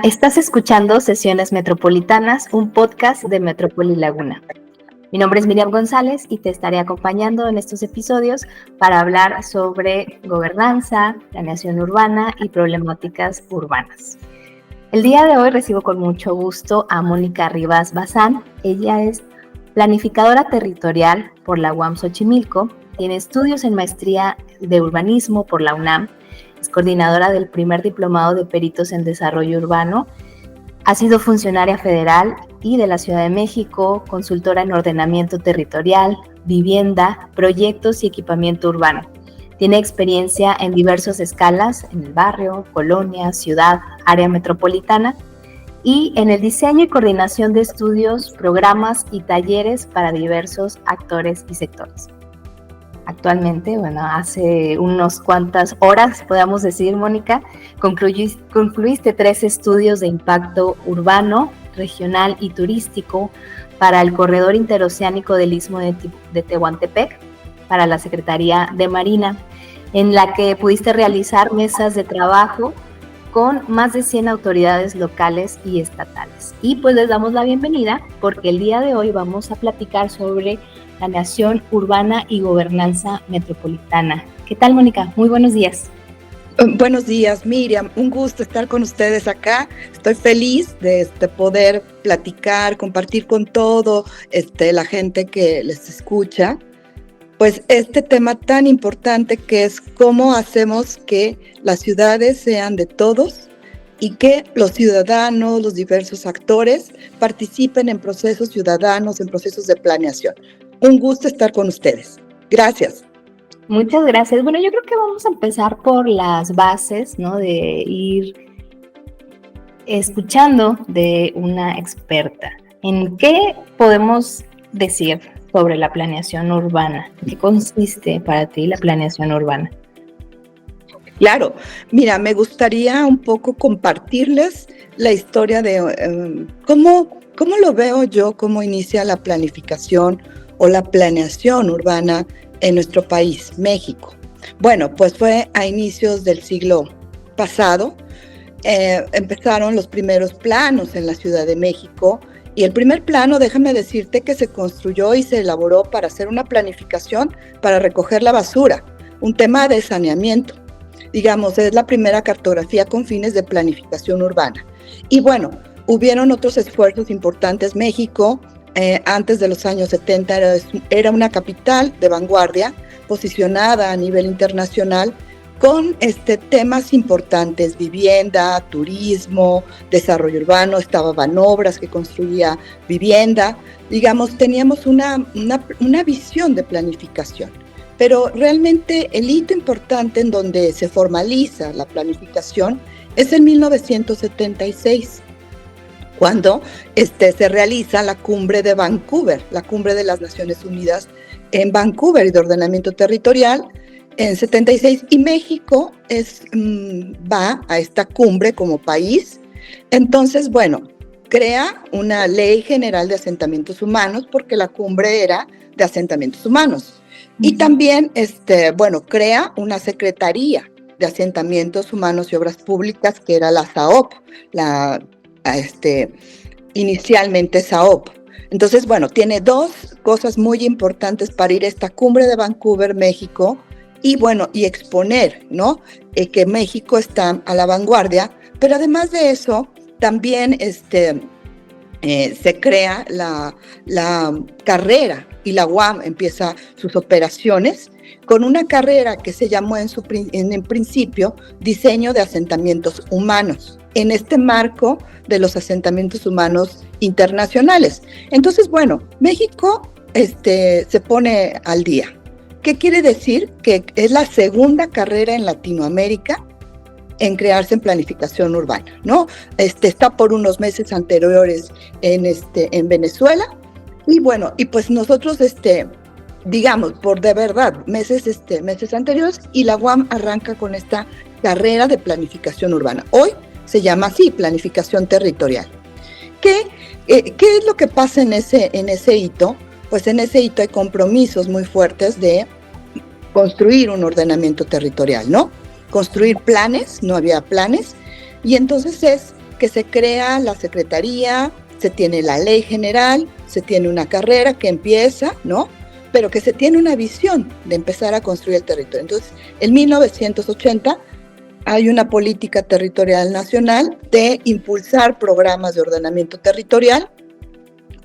Estás escuchando Sesiones Metropolitanas, un podcast de Metrópoli Laguna. Mi nombre es Miriam González y te estaré acompañando en estos episodios para hablar sobre gobernanza, planeación urbana y problemáticas urbanas. El día de hoy recibo con mucho gusto a Mónica Rivas Bazán. Ella es planificadora territorial por la UAM Xochimilco, tiene estudios en maestría de urbanismo por la UNAM, es coordinadora del primer diplomado de peritos en desarrollo urbano, ha sido funcionaria federal y de la Ciudad de México, consultora en ordenamiento territorial, vivienda, proyectos y equipamiento urbano. Tiene experiencia en diversas escalas, en el barrio, colonia, ciudad, área metropolitana, y en el diseño y coordinación de estudios, programas y talleres para diversos actores y sectores. Actualmente, hace unas cuantas horas, podemos decir, Mónica, concluiste 3 estudios de impacto urbano, regional y turístico para el corredor interoceánico del Istmo de Tehuantepec, para la Secretaría de Marina, en la que pudiste realizar mesas de trabajo con más de 100 autoridades locales y estatales. Y pues les damos la bienvenida porque el día de hoy vamos a platicar sobre planeación urbana y gobernanza metropolitana. ¿Qué tal, Mónica? Muy buenos días. Buenos días, Miriam. Un gusto estar con ustedes acá. Estoy feliz de poder platicar, compartir con todo la gente que les escucha. Pues este tema tan importante que es cómo hacemos que las ciudades sean de todos y que los ciudadanos, los diversos actores participen en procesos ciudadanos, en procesos de planeación. Un gusto estar con ustedes. Gracias. Muchas gracias. Bueno, yo creo que vamos a empezar por las bases, ¿no? De ir escuchando de una experta. ¿En qué podemos decir sobre la planeación urbana? ¿Qué consiste para ti la planeación urbana? Claro, mira, me gustaría un poco compartirles la historia de cómo lo veo yo, cómo inicia la planificación o la planeación urbana en nuestro país, México. Bueno, pues fue a inicios del siglo pasado, empezaron los primeros planos en la Ciudad de México. Y el primer plano, déjame decirte que se construyó y se elaboró para hacer una planificación para recoger la basura, un tema de saneamiento. Digamos, es la primera cartografía con fines de planificación urbana. Y bueno, hubieron otros esfuerzos importantes. México, antes de los años 70, era una capital de vanguardia, posicionada a nivel internacional, con temas importantes, vivienda, turismo, desarrollo urbano, estaba Banobras que construía vivienda, digamos, teníamos una visión de planificación. Pero realmente el hito importante en donde se formaliza la planificación es en 1976, cuando se realiza la cumbre de Vancouver, la cumbre de las Naciones Unidas en Vancouver y de ordenamiento territorial, en 76, y México va a esta cumbre como país. Entonces, bueno, crea una ley general de asentamientos humanos porque la cumbre era de asentamientos humanos. Y también, crea una secretaría de asentamientos humanos y obras públicas que era la SAOP, inicialmente SAOP. Entonces, bueno, tiene 2 cosas muy importantes para ir a esta cumbre de Vancouver, México, y bueno, y exponer, ¿no? Que México está a la vanguardia, pero además de eso, también se crea la carrera y la UAM empieza sus operaciones con una carrera que se llamó en principio Diseño de Asentamientos Humanos, en este marco de los asentamientos humanos internacionales. Entonces, bueno, México se pone al día. ¿Qué quiere decir? Que es la segunda carrera en Latinoamérica en crearse en planificación urbana, ¿no? Está por unos meses anteriores en Venezuela, y bueno, y pues nosotros, digamos, por de verdad, meses anteriores, y la UAM arranca con esta carrera de planificación urbana. Hoy se llama así, planificación territorial. ¿Qué es lo que pasa en ese hito? Pues en ese hito hay compromisos muy fuertes de construir un ordenamiento territorial, ¿no? construir planes, no había planes, y entonces es que se crea la secretaría, se tiene la ley general, se tiene una carrera que empieza, ¿no? Pero que se tiene una visión de empezar a construir el territorio. Entonces, en 1980 hay una política territorial nacional de impulsar programas de ordenamiento territorial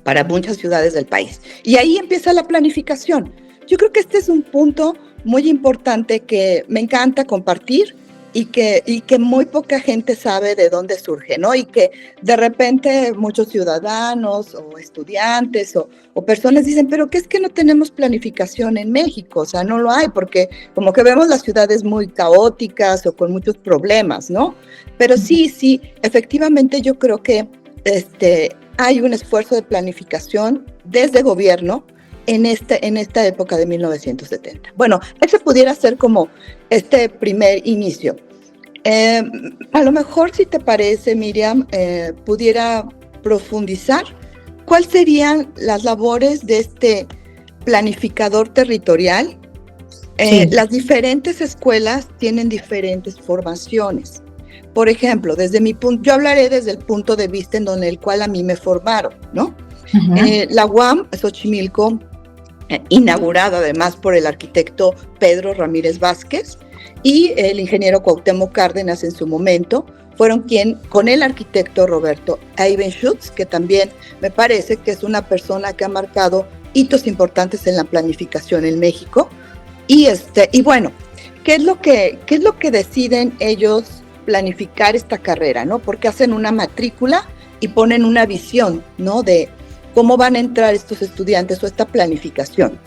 para muchas ciudades del país. Y ahí empieza la planificación. Yo creo que este es un punto muy importante que me encanta compartir y que muy poca gente sabe de dónde surge, ¿no? Y que de repente muchos ciudadanos o estudiantes o personas dicen, pero ¿qué es que no tenemos planificación en México? O sea, no lo hay, porque como que vemos las ciudades muy caóticas o con muchos problemas, ¿no? Pero sí, efectivamente yo creo que hay un esfuerzo de planificación desde gobierno en esta época de 1970. Bueno, ese pudiera ser como este primer inicio. A lo mejor, si te parece, Miriam, pudiera profundizar cuáles serían las labores de este planificador territorial. Sí. Las diferentes escuelas tienen diferentes formaciones. Por ejemplo, desde mi punto, yo hablaré desde el punto de vista en donde el cual a mí me formaron, ¿no? La UAM Xochimilco, inaugurada además por el arquitecto Pedro Ramírez Vázquez y el ingeniero Cuauhtémoc Cárdenas en su momento, fueron quien, con el arquitecto Roberto Eibenschutz, que también me parece que es una persona que ha marcado hitos importantes en la planificación en México. Y bueno, ¿qué es lo que deciden ellos planificar esta carrera, ¿no? Porque hacen una matrícula y ponen una visión, ¿no? De cómo van a entrar estos estudiantes o esta planificación.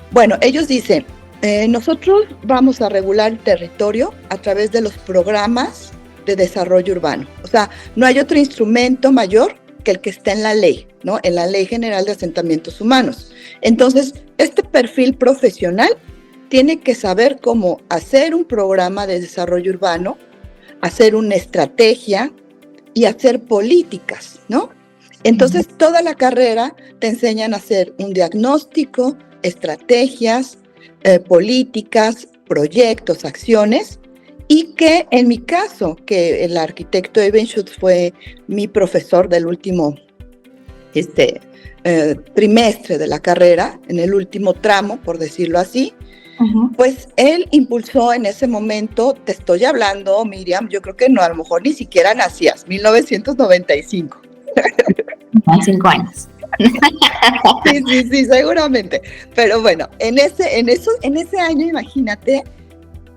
Bueno, ellos dicen, nosotros vamos a regular el territorio a través de los programas de desarrollo urbano. O sea, no hay otro instrumento mayor que el que está en la ley, ¿no? En la Ley General de Asentamientos Humanos. Entonces, este perfil profesional tiene que saber cómo hacer un programa de desarrollo urbano, hacer una estrategia y hacer políticas, ¿no? Entonces, toda la carrera te enseñan a hacer un diagnóstico, estrategias, políticas, proyectos, acciones, y que en mi caso, que el arquitecto Eibenschutz fue mi profesor del último trimestre de la carrera, en el último tramo, por decirlo así, pues él impulsó en ese momento, te estoy hablando, Miriam, yo creo que no, a lo mejor ni siquiera nacías, 1995. 5 años. Sí, seguramente. Pero bueno, en ese año, imagínate,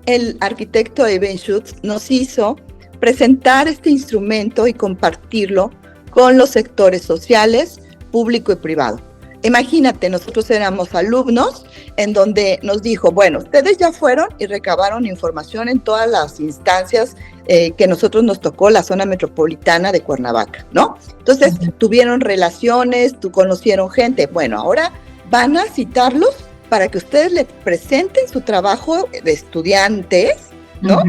el arquitecto Eibenschutz nos hizo presentar este instrumento y compartirlo con los sectores sociales, público y privado. Imagínate, nosotros éramos alumnos en donde nos dijo, bueno, ustedes ya fueron y recabaron información en todas las instancias que nosotros nos tocó, la zona metropolitana de Cuernavaca, ¿no? Entonces, tuvieron relaciones, conocieron gente. Bueno, ahora van a citarlos para que ustedes le presenten su trabajo de estudiantes, ¿no?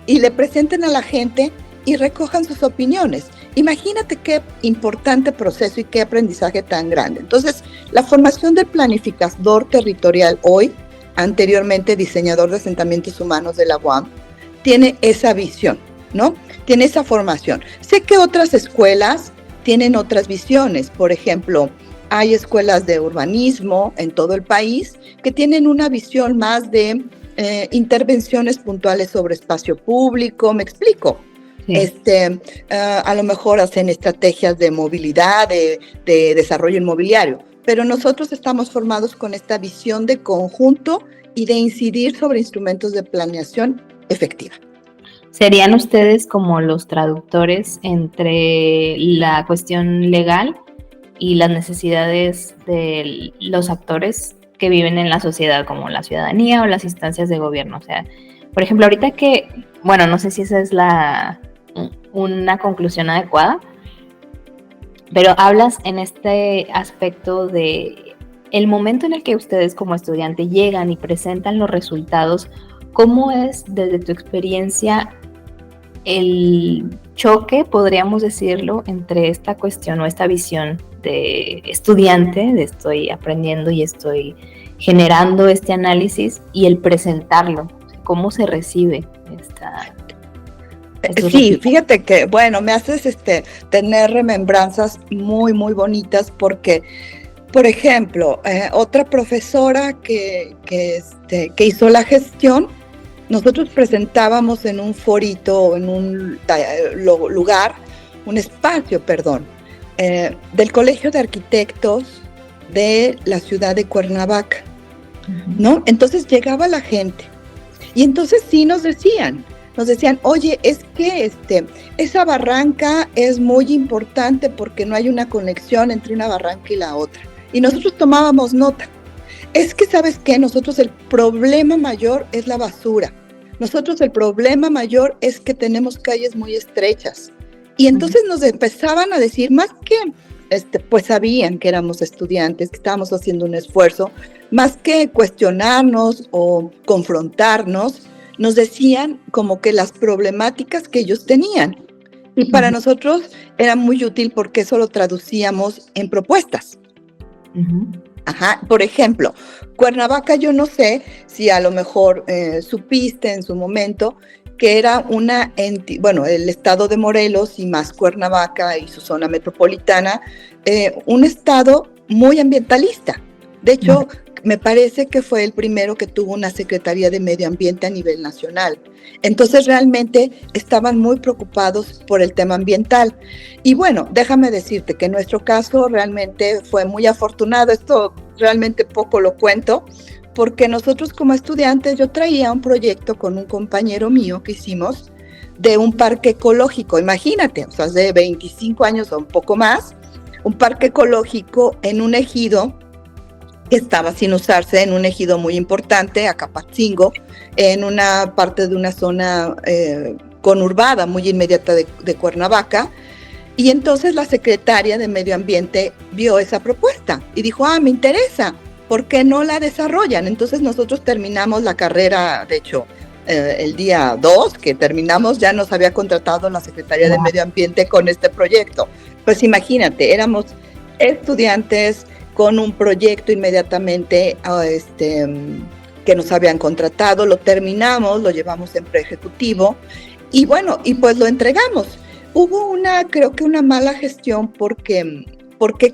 Y le presenten a la gente y recojan sus opiniones. Imagínate qué importante proceso y qué aprendizaje tan grande. Entonces, la formación del planificador territorial hoy, anteriormente diseñador de asentamientos humanos de la UAM, tiene esa visión, ¿no? Tiene esa formación. Sé que otras escuelas tienen otras visiones. Por ejemplo, hay escuelas de urbanismo en todo el país que tienen una visión más de intervenciones puntuales sobre espacio público. ¿Me explico? Sí. A lo mejor hacen estrategias de movilidad, de desarrollo inmobiliario, pero nosotros estamos formados con esta visión de conjunto y de incidir sobre instrumentos de planeación efectiva. ¿Serían ustedes como los traductores entre la cuestión legal y las necesidades de los actores que viven en la sociedad, como la ciudadanía o las instancias de gobierno? O sea, por ejemplo, ahorita que, bueno, no sé si esa es una conclusión adecuada, pero hablas en este aspecto de el momento en el que ustedes como estudiante llegan y presentan los resultados. ¿Cómo es desde tu experiencia el choque, podríamos decirlo, entre esta cuestión o esta visión de estudiante, de estoy aprendiendo y estoy generando este análisis, y el presentarlo? ¿Cómo se recibe Sí, fíjate que, bueno, me haces tener remembranzas muy, muy bonitas porque, por ejemplo, otra profesora que hizo la gestión, nosotros presentábamos en un forito, en un lugar, un espacio, del Colegio de Arquitectos de la ciudad de Cuernavaca, ¿no? Entonces llegaba la gente y entonces sí nos decían, oye, es que esa barranca es muy importante porque no hay una conexión entre una barranca y la otra. Y nosotros tomábamos nota. Es que, ¿sabes qué? Nosotros el problema mayor es la basura. Nosotros el problema mayor es que tenemos calles muy estrechas. Y entonces nos empezaban a decir, más que, pues sabían que éramos estudiantes, que estábamos haciendo un esfuerzo, más que cuestionarnos o confrontarnos, nos decían como que las problemáticas que ellos tenían. Y para nosotros era muy útil porque eso lo traducíamos en propuestas. Ajá, por ejemplo, Cuernavaca, yo no sé si a lo mejor supiste en su momento que era el estado de Morelos y más Cuernavaca y su zona metropolitana, un estado muy ambientalista. De hecho, me parece que fue el primero que tuvo una Secretaría de Medio Ambiente a nivel nacional. Entonces, realmente estaban muy preocupados por el tema ambiental. Y bueno, déjame decirte que en nuestro caso realmente fue muy afortunado. Esto realmente poco lo cuento, porque nosotros como estudiantes, yo traía un proyecto con un compañero mío que hicimos de un parque ecológico. Imagínate, o sea, de 25 años o un poco más, un parque ecológico en un ejido que estaba sin usarse, en un ejido muy importante, Acapatzingo, en una parte de una zona conurbada muy inmediata de Cuernavaca. Y entonces la secretaria de Medio Ambiente vio esa propuesta y dijo, me interesa, ¿por qué no la desarrollan? Entonces nosotros terminamos la carrera, de hecho, el día 2 que terminamos, ya nos había contratado la Secretaría de Medio Ambiente con este proyecto. Pues imagínate, éramos estudiantes con un proyecto inmediatamente que nos habían contratado, lo terminamos, lo llevamos en preejecutivo y bueno, y pues lo entregamos. Hubo creo que una mala gestión porque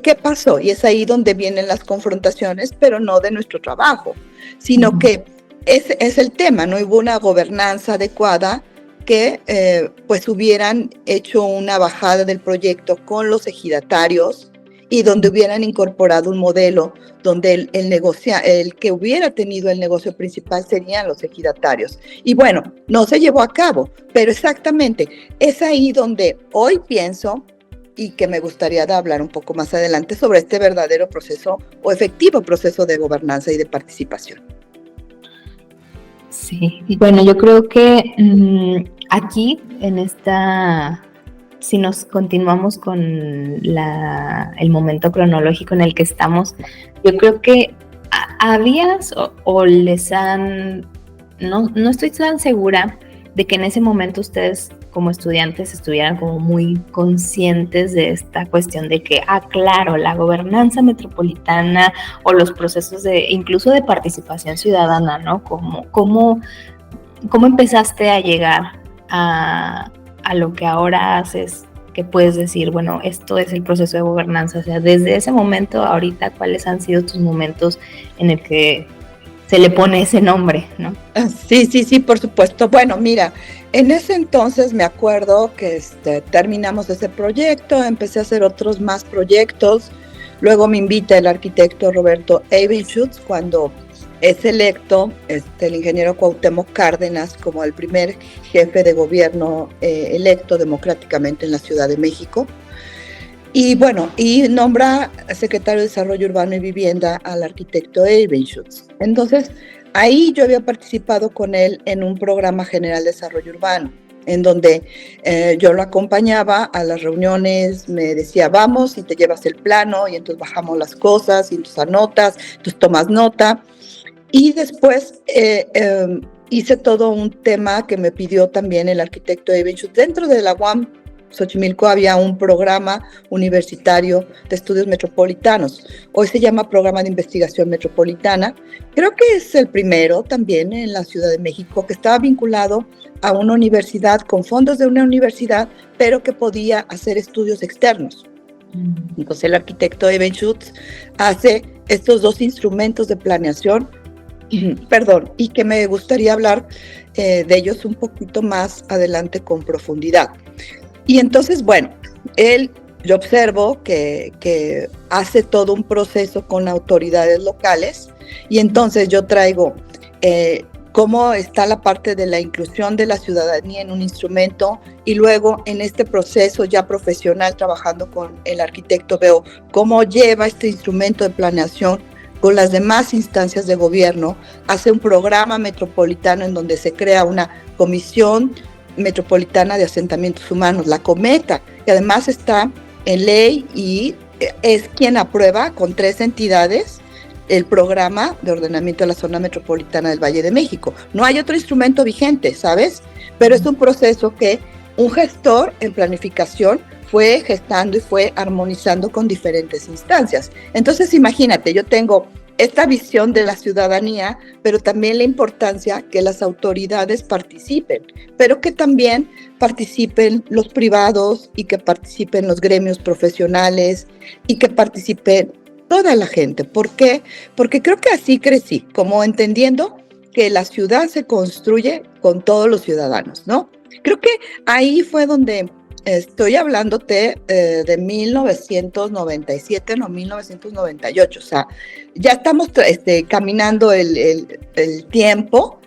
¿qué pasó? Y es ahí donde vienen las confrontaciones, pero no de nuestro trabajo, sino que es el tema, no hubo una gobernanza adecuada que pues hubieran hecho una bajada del proyecto con los ejidatarios y donde hubieran incorporado un modelo donde el que hubiera tenido el negocio principal serían los ejidatarios. Y bueno, no se llevó a cabo, pero exactamente es ahí donde hoy pienso y que me gustaría hablar un poco más adelante sobre este verdadero proceso o efectivo proceso de gobernanza y de participación. Sí, y bueno, yo creo que aquí en si nos continuamos con el momento cronológico en el que estamos, yo creo que habías o les han, no estoy tan segura de que en ese momento ustedes como estudiantes estuvieran como muy conscientes de esta cuestión de que, claro, la gobernanza metropolitana o los procesos incluso de participación ciudadana, ¿no? ¿Cómo empezaste a llegar a lo que ahora haces, que puedes decir, bueno, esto es el proceso de gobernanza? O sea, desde ese momento, ahorita, ¿cuáles han sido tus momentos en el que se le pone ese nombre, ¿no? Sí, por supuesto. Bueno, mira, en ese entonces me acuerdo que terminamos ese proyecto, empecé a hacer otros más proyectos, luego me invita el arquitecto Roberto Evenschutz cuando es electo el ingeniero Cuauhtémoc Cárdenas como el primer jefe de gobierno electo democráticamente en la Ciudad de México. Y bueno, y nombra secretario de Desarrollo Urbano y Vivienda al arquitecto Evenschutz. Entonces, ahí yo había participado con él en un programa general de desarrollo urbano, en donde yo lo acompañaba a las reuniones, me decía, vamos, y te llevas el plano, y entonces bajamos las cosas, y entonces anotas, entonces tomas nota. Y después hice todo un tema que me pidió también el arquitecto Evenschutz dentro de la UAM. Xochimilco había un programa universitario de estudios metropolitanos. Hoy se llama Programa de Investigación Metropolitana. Creo que es el primero también en la Ciudad de México que estaba vinculado a una universidad con fondos de una universidad, pero que podía hacer estudios externos. Entonces el arquitecto Eben Schutz hace estos dos instrumentos de planeación, y que me gustaría hablar de ellos un poquito más adelante con profundidad. Y entonces, bueno, yo observo que hace todo un proceso con autoridades locales, y entonces yo traigo cómo está la parte de la inclusión de la ciudadanía en un instrumento, y luego en este proceso ya profesional trabajando con el arquitecto veo cómo lleva este instrumento de planeación con las demás instancias de gobierno, hace un programa metropolitano en donde se crea una comisión metropolitana de asentamientos humanos, la Cometa, que además está en ley y es quien aprueba con 3 entidades el programa de ordenamiento de la zona metropolitana del Valle de México. No hay otro instrumento vigente, ¿sabes? Pero es un proceso que un gestor en planificación fue gestando y fue armonizando con diferentes instancias. Entonces, imagínate, yo tengo esta visión de la ciudadanía, pero también la importancia que las autoridades participen, pero que también participen los privados y que participen los gremios profesionales y que participen toda la gente. ¿Por qué? Porque creo que así crecí, como entendiendo que la ciudad se construye con todos los ciudadanos, ¿no? Creo que ahí fue donde estoy hablándote de 1997, no 1998, o sea, ya estamos caminando el tiempo,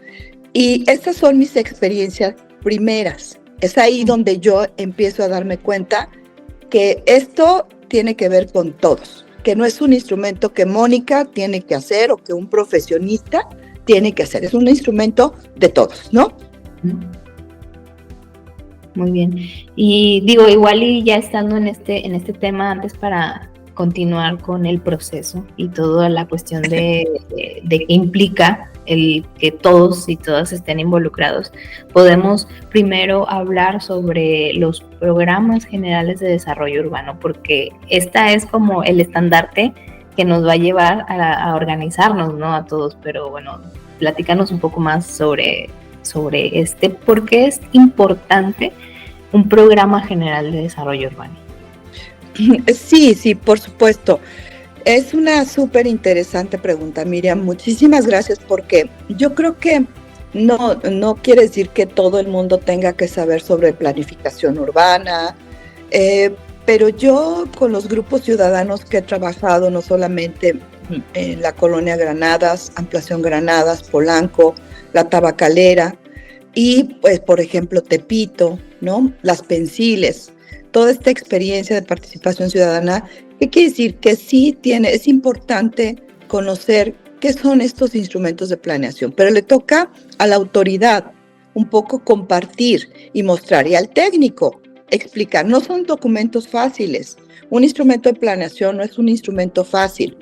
y estas son mis experiencias primeras. Es ahí donde yo empiezo a darme cuenta que esto tiene que ver con todos, que no es un instrumento que Mónica tiene que hacer o que un profesionista tiene que hacer, es un instrumento de todos, ¿no? Muy bien. Y digo, igual y ya estando en este tema, antes para continuar con el proceso y toda la cuestión de qué implica el que todos y todas estén involucrados, podemos primero hablar sobre los programas generales de desarrollo urbano, porque esta es como el estandarte que nos va a llevar a organizarnos, ¿no? A todos, pero bueno, platícanos un poco más sobre por qué es importante un programa general de desarrollo urbano. Sí, por supuesto. Es una súper interesante pregunta, Miriam. Muchísimas gracias, porque yo creo que no quiere decir que todo el mundo tenga que saber sobre planificación urbana, pero yo con los grupos ciudadanos que he trabajado, no solamente en la Colonia Granadas, Ampliación Granadas, Polanco, La Tabacalera, y pues por ejemplo Tepito, ¿no? Las Pensiles, toda esta experiencia de participación ciudadana, ¿qué quiere decir? Que sí es importante conocer qué son estos instrumentos de planeación, pero le toca a la autoridad un poco compartir y mostrar, y al técnico explicar. No son documentos fáciles. Un instrumento de planeación no es un instrumento fácil,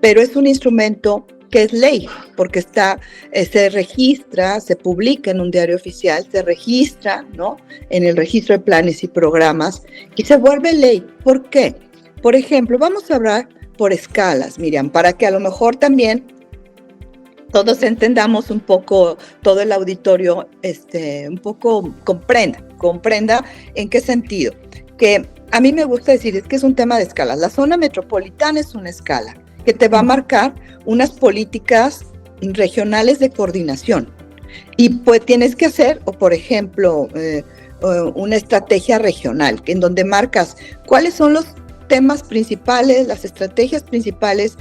pero es un instrumento que es ley, porque se registra, se publica en un diario oficial, se registra, ¿no?, en el registro de planes y programas, y se vuelve ley. ¿Por qué? Por ejemplo, vamos a hablar por escalas, Miriam, para que a lo mejor también todos entendamos un poco, todo el auditorio un poco comprenda en qué sentido. Que a mí me gusta decir, es que es un tema de escalas. La zona metropolitana es una escala que te va a marcar unas políticas regionales de coordinación. Y pues tienes que hacer, o por ejemplo, una estrategia regional, en donde marcas cuáles son los temas principales, las estrategias principales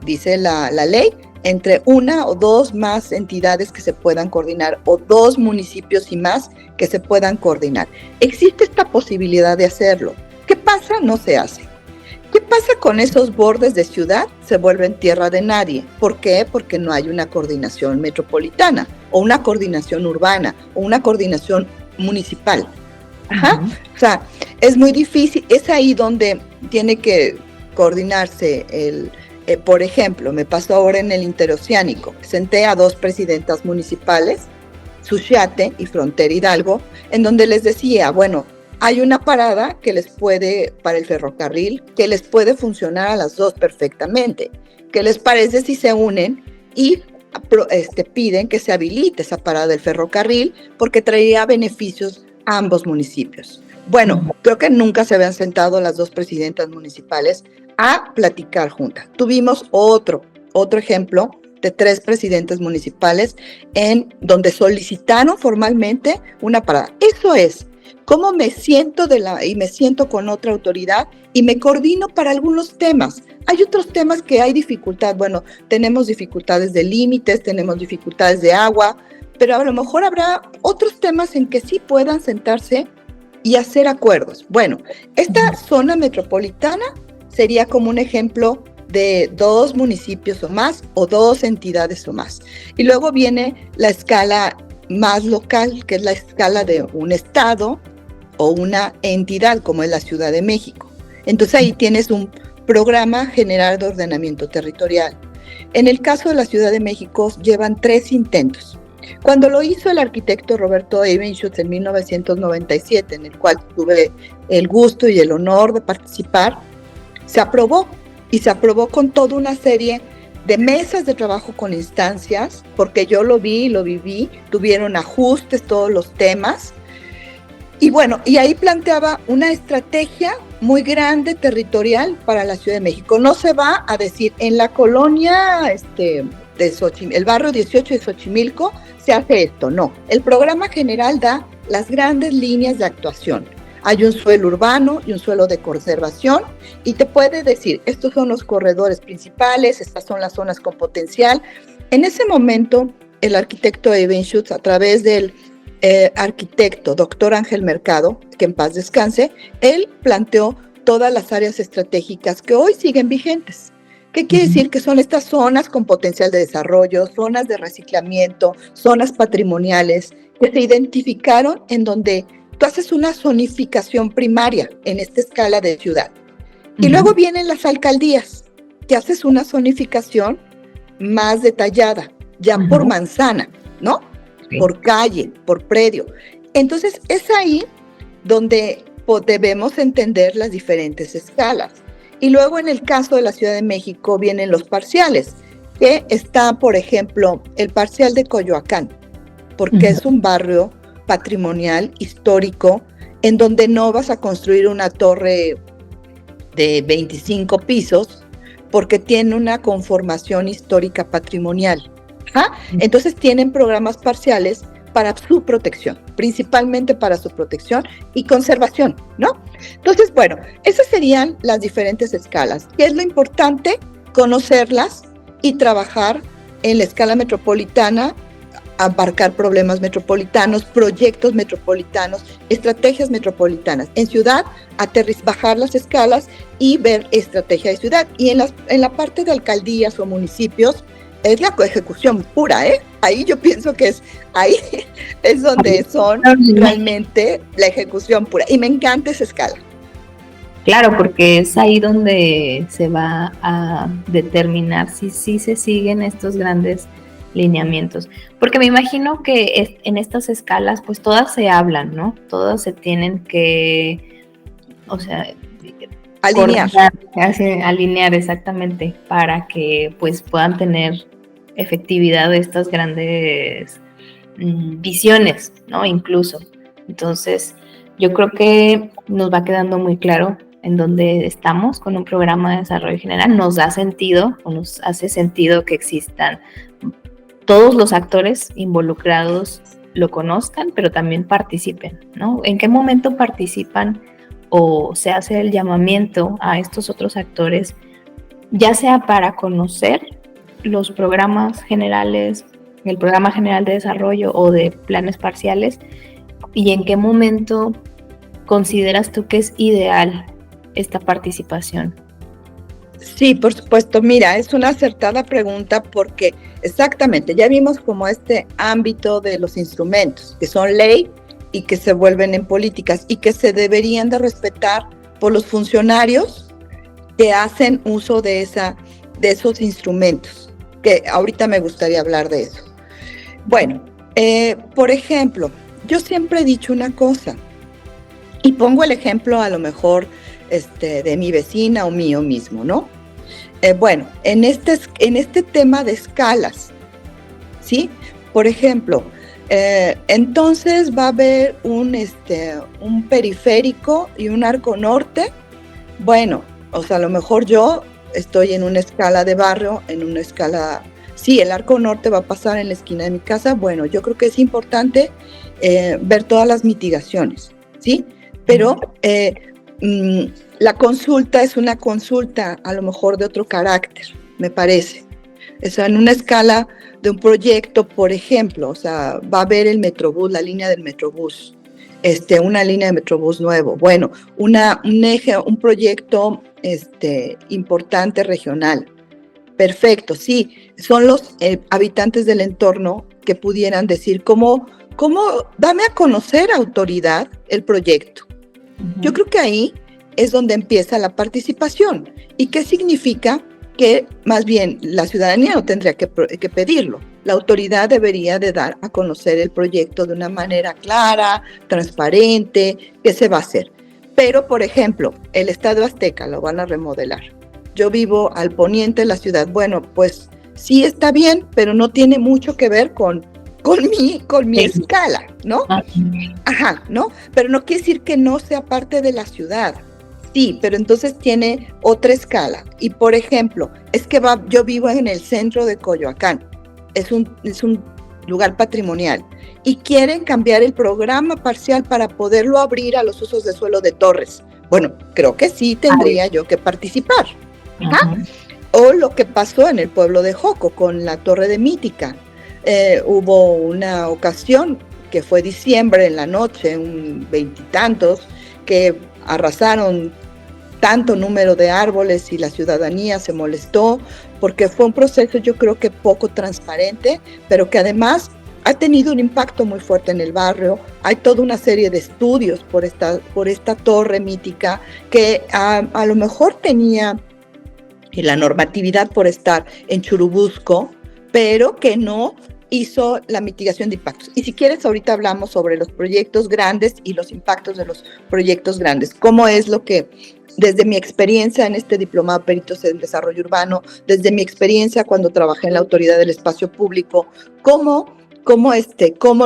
dice la ley, entre una o dos más entidades que se puedan coordinar, o 2 municipios y más que se puedan coordinar. Existe esta posibilidad de hacerlo. ¿Qué pasa? No se hace. ¿Qué pasa con esos bordes de ciudad? Se vuelven tierra de nadie. ¿Por qué? Porque no hay una coordinación metropolitana, o una coordinación urbana, o una coordinación municipal. Ajá. O sea, es muy difícil. Es ahí donde tiene que coordinarse por ejemplo, me pasó ahora en el Interoceánico. Senté a 2 presidentas municipales, Suchiate y Frontera Hidalgo, en donde les decía, bueno, hay una parada que les puede, para el ferrocarril, que les puede funcionar a las dos perfectamente. ¿Qué les parece si se unen y piden que se habilite esa parada del ferrocarril porque traería beneficios a ambos municipios? Bueno, creo que nunca se habían sentado las dos presidentas municipales a platicar juntas. Tuvimos otro ejemplo de 3 presidentes municipales en donde solicitaron formalmente una parada. Eso es, cómo me siento y me siento con otra autoridad y me coordino para algunos temas. Hay otros temas que hay dificultad. Bueno, tenemos dificultades de límites, tenemos dificultades de agua, pero a lo mejor habrá otros temas en que sí puedan sentarse y hacer acuerdos. Bueno, esta zona metropolitana sería como un ejemplo de 2 municipios o más, o 2 entidades o más. Y luego viene la escala más local, que es la escala de un estado o una entidad, como es la Ciudad de México. Entonces ahí tienes un programa general de ordenamiento territorial. En el caso de la Ciudad de México llevan 3 intentos. Cuando lo hizo el arquitecto Roberto Evenschutz en 1997, en el cual tuve el gusto y el honor de participar, se aprobó, y se aprobó con toda una serie de mesas de trabajo con instancias, porque yo lo vi y lo viví, tuvieron ajustes todos los temas, y bueno, y ahí planteaba una estrategia muy grande territorial para la Ciudad de México. No se va a decir, en la colonia el barrio 18 de Xochimilco se hace esto, no. El programa general da las grandes líneas de actuación. Hay un suelo urbano y un suelo de conservación, y te puede decir, estos son los corredores principales, estas son las zonas con potencial. En ese momento, el arquitecto Evenschutz, a través del arquitecto doctor Ángel Mercado, que en paz descanse, él planteó todas las áreas estratégicas que hoy siguen vigentes. ¿Qué quiere decir? Que son estas zonas con potencial de desarrollo, zonas de reciclamiento, zonas patrimoniales, que se identificaron en donde tú haces una zonificación primaria en esta escala de ciudad. Y luego vienen las alcaldías, que haces una zonificación más detallada, ya por manzana, ¿no? Sí. Por calle, por predio. Entonces es ahí donde debemos entender las diferentes escalas. Y luego en el caso de la Ciudad de México vienen los parciales, que está, por ejemplo, el parcial de Coyoacán, porque es un barrio patrimonial, histórico, en donde no vas a construir una torre de 25 pisos, porque tiene una conformación histórica patrimonial. Entonces tienen programas parciales para su protección, principalmente para su protección y conservación, ¿no? Entonces, bueno, esas serían las diferentes escalas. ¿Qué es lo importante? Conocerlas y trabajar en la escala metropolitana, abarcar problemas metropolitanos, proyectos metropolitanos, estrategias metropolitanas. En ciudad, bajar las escalas y ver estrategia de ciudad. Y en la parte de alcaldías o municipios, es la coejecución pura, ¿eh? Ahí yo pienso que ahí es donde son realmente la ejecución pura. Y me encanta esa escala. Claro, porque es ahí donde se va a determinar si sí se siguen estos grandes lineamientos. Porque me imagino que en estas escalas, pues todas se hablan, ¿no? Todas se tienen que, o sea, alinear exactamente, para que pues puedan tener efectividad de estas grandes visiones, ¿no? Incluso. Entonces, yo creo que nos va quedando muy claro en dónde estamos con un programa de desarrollo general. Nos da sentido, o nos hace sentido que existan todos los actores involucrados, lo conozcan, pero también participen, ¿no? ¿En qué momento participan o se hace el llamamiento a estos otros actores, ya sea para conocer los programas generales, el programa general de desarrollo o de planes parciales, y en qué momento consideras tú que es ideal esta participación? Sí, por supuesto. Mira, es una acertada pregunta porque exactamente, ya vimos como este ámbito de los instrumentos, que son ley y que se vuelven en políticas y que se deberían de respetar por los funcionarios que hacen uso de esos instrumentos, que ahorita me gustaría hablar de eso. Bueno, por ejemplo, yo siempre he dicho una cosa, Y pongo el ejemplo a lo mejor de mi vecina o mío mismo, ¿no? Bueno, en este tema de escalas, ¿sí? Por ejemplo, entonces va a haber un periférico y un arco norte. Bueno, o sea, a lo mejor yo estoy en una escala de barrio, en una escala... Sí, el arco norte va a pasar en la esquina de mi casa. Bueno, yo creo que es importante ver todas las mitigaciones, ¿sí? Pero la consulta es una consulta a lo mejor de otro carácter, me parece. O sea, en una escala de un proyecto, por ejemplo, o sea, va a haber el Metrobús, la línea del Metrobús, una línea de Metrobús nuevo. Bueno, un proyecto importante regional. Perfecto, sí, son los habitantes del entorno que pudieran decir cómo dame a conocer, autoridad, el proyecto. Uh-huh. Yo creo que ahí es donde empieza la participación. ¿Y qué significa? Que más bien la ciudadanía no tendría que pedirlo. La autoridad debería de dar a conocer el proyecto de una manera clara, transparente, qué se va a hacer. Pero, por ejemplo, el Estadio Azteca lo van a remodelar. Yo vivo al poniente de la ciudad. Bueno, pues sí está bien, pero no tiene mucho que ver con mi escala, ¿no? Ajá, ¿no? Pero no quiere decir que no sea parte de la ciudad. Sí, pero entonces tiene otra escala. Y por ejemplo, yo vivo en el centro de Coyoacán. Es un lugar patrimonial. Y quieren cambiar el programa parcial para poderlo abrir a los usos de suelo de Torres. Bueno, creo que sí tendría yo que participar. ¿Ah? O lo que pasó en el pueblo de Joco con la Torre de Mítica. Hubo una ocasión que fue diciembre en la noche, un 20 y tantos, que arrasaron tanto número de árboles y la ciudadanía se molestó porque fue un proceso, yo creo que poco transparente, pero que además ha tenido un impacto muy fuerte en el barrio. Hay toda una serie de estudios por esta torre mítica que a lo mejor tenía la normatividad por estar en Churubusco, pero que no hizo la mitigación de impactos. Y si quieres, ahorita hablamos sobre los proyectos grandes y los impactos de los proyectos grandes. ¿Cómo es lo que, desde mi experiencia en este diplomado de peritos en desarrollo urbano, desde mi experiencia cuando trabajé en la Autoridad del Espacio Público, cómo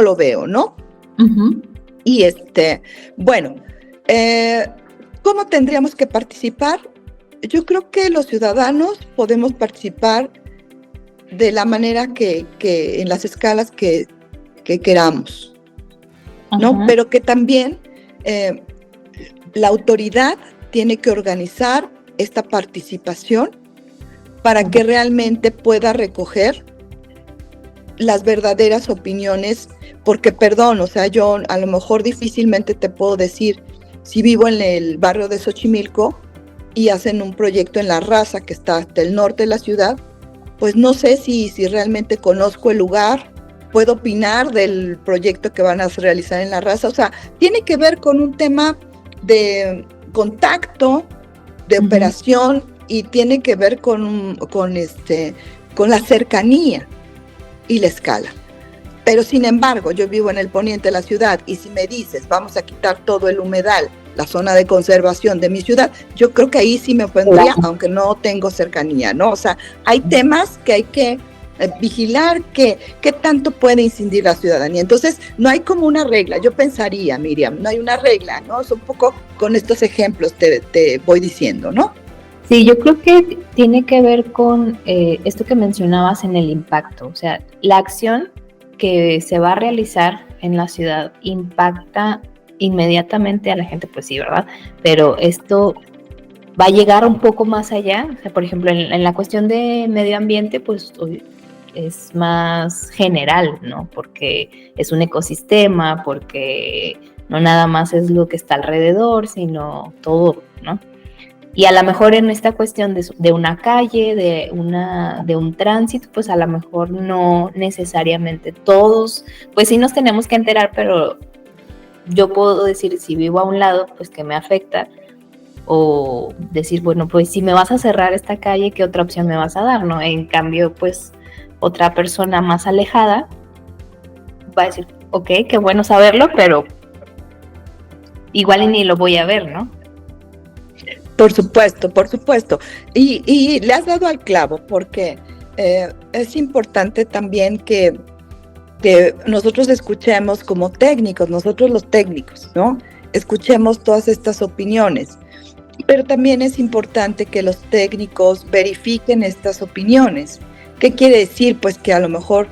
lo veo, ¿no? Uh-huh. Y bueno, ¿cómo tendríamos que participar? Yo creo que los ciudadanos podemos participar de la manera que en las escalas que queramos, ¿no? Uh-huh. Pero que también la autoridad tiene que organizar esta participación para que realmente pueda recoger las verdaderas opiniones, porque perdón, o sea, yo a lo mejor difícilmente te puedo decir, si vivo en el barrio de Xochimilco y hacen un proyecto en La Raza, que está hasta el norte de la ciudad, pues no sé si realmente conozco el lugar, puedo opinar del proyecto que van a realizar en La Raza. O sea, tiene que ver con un tema de contacto, de uh-huh. operación, y tiene que ver con la cercanía y la escala. Pero sin embargo, yo vivo en el poniente de la ciudad, y si me dices, vamos a quitar todo el humedal, la zona de conservación de mi ciudad, yo creo que ahí sí me opondría, aunque no tengo cercanía, ¿no? O sea, hay temas que hay que vigilar qué tanto puede incidir la ciudadanía. Entonces, no hay como una regla. Yo pensaría, Miriam, no hay una regla, ¿no? Es un poco con estos ejemplos te voy diciendo, ¿no? Sí, yo creo que tiene que ver con esto que mencionabas en el impacto. O sea, la acción que se va a realizar en la ciudad impacta inmediatamente a la gente, pues sí, ¿verdad? Pero esto va a llegar un poco más allá. O sea, por ejemplo, en la cuestión de medio ambiente, pues es más general, ¿no? Porque es un ecosistema, porque no nada más es lo que está alrededor, sino todo, ¿no? Y a lo mejor en esta cuestión de una calle, de un tránsito, pues a lo mejor no necesariamente todos, pues sí nos tenemos que enterar, pero yo puedo decir, si vivo a un lado, pues que me afecta, o decir, bueno, pues si me vas a cerrar esta calle, ¿qué otra opción me vas a dar, no? En cambio, pues otra persona más alejada va a decir, ok, qué bueno saberlo, pero igual y ni lo voy a ver, ¿no? Por supuesto, por supuesto. Y le has dado al clavo, porque es importante también que nosotros escuchemos como técnicos, nosotros los técnicos, ¿no? Escuchemos todas estas opiniones. Pero también es importante que los técnicos verifiquen estas opiniones. ¿Qué quiere decir? Pues que a lo mejor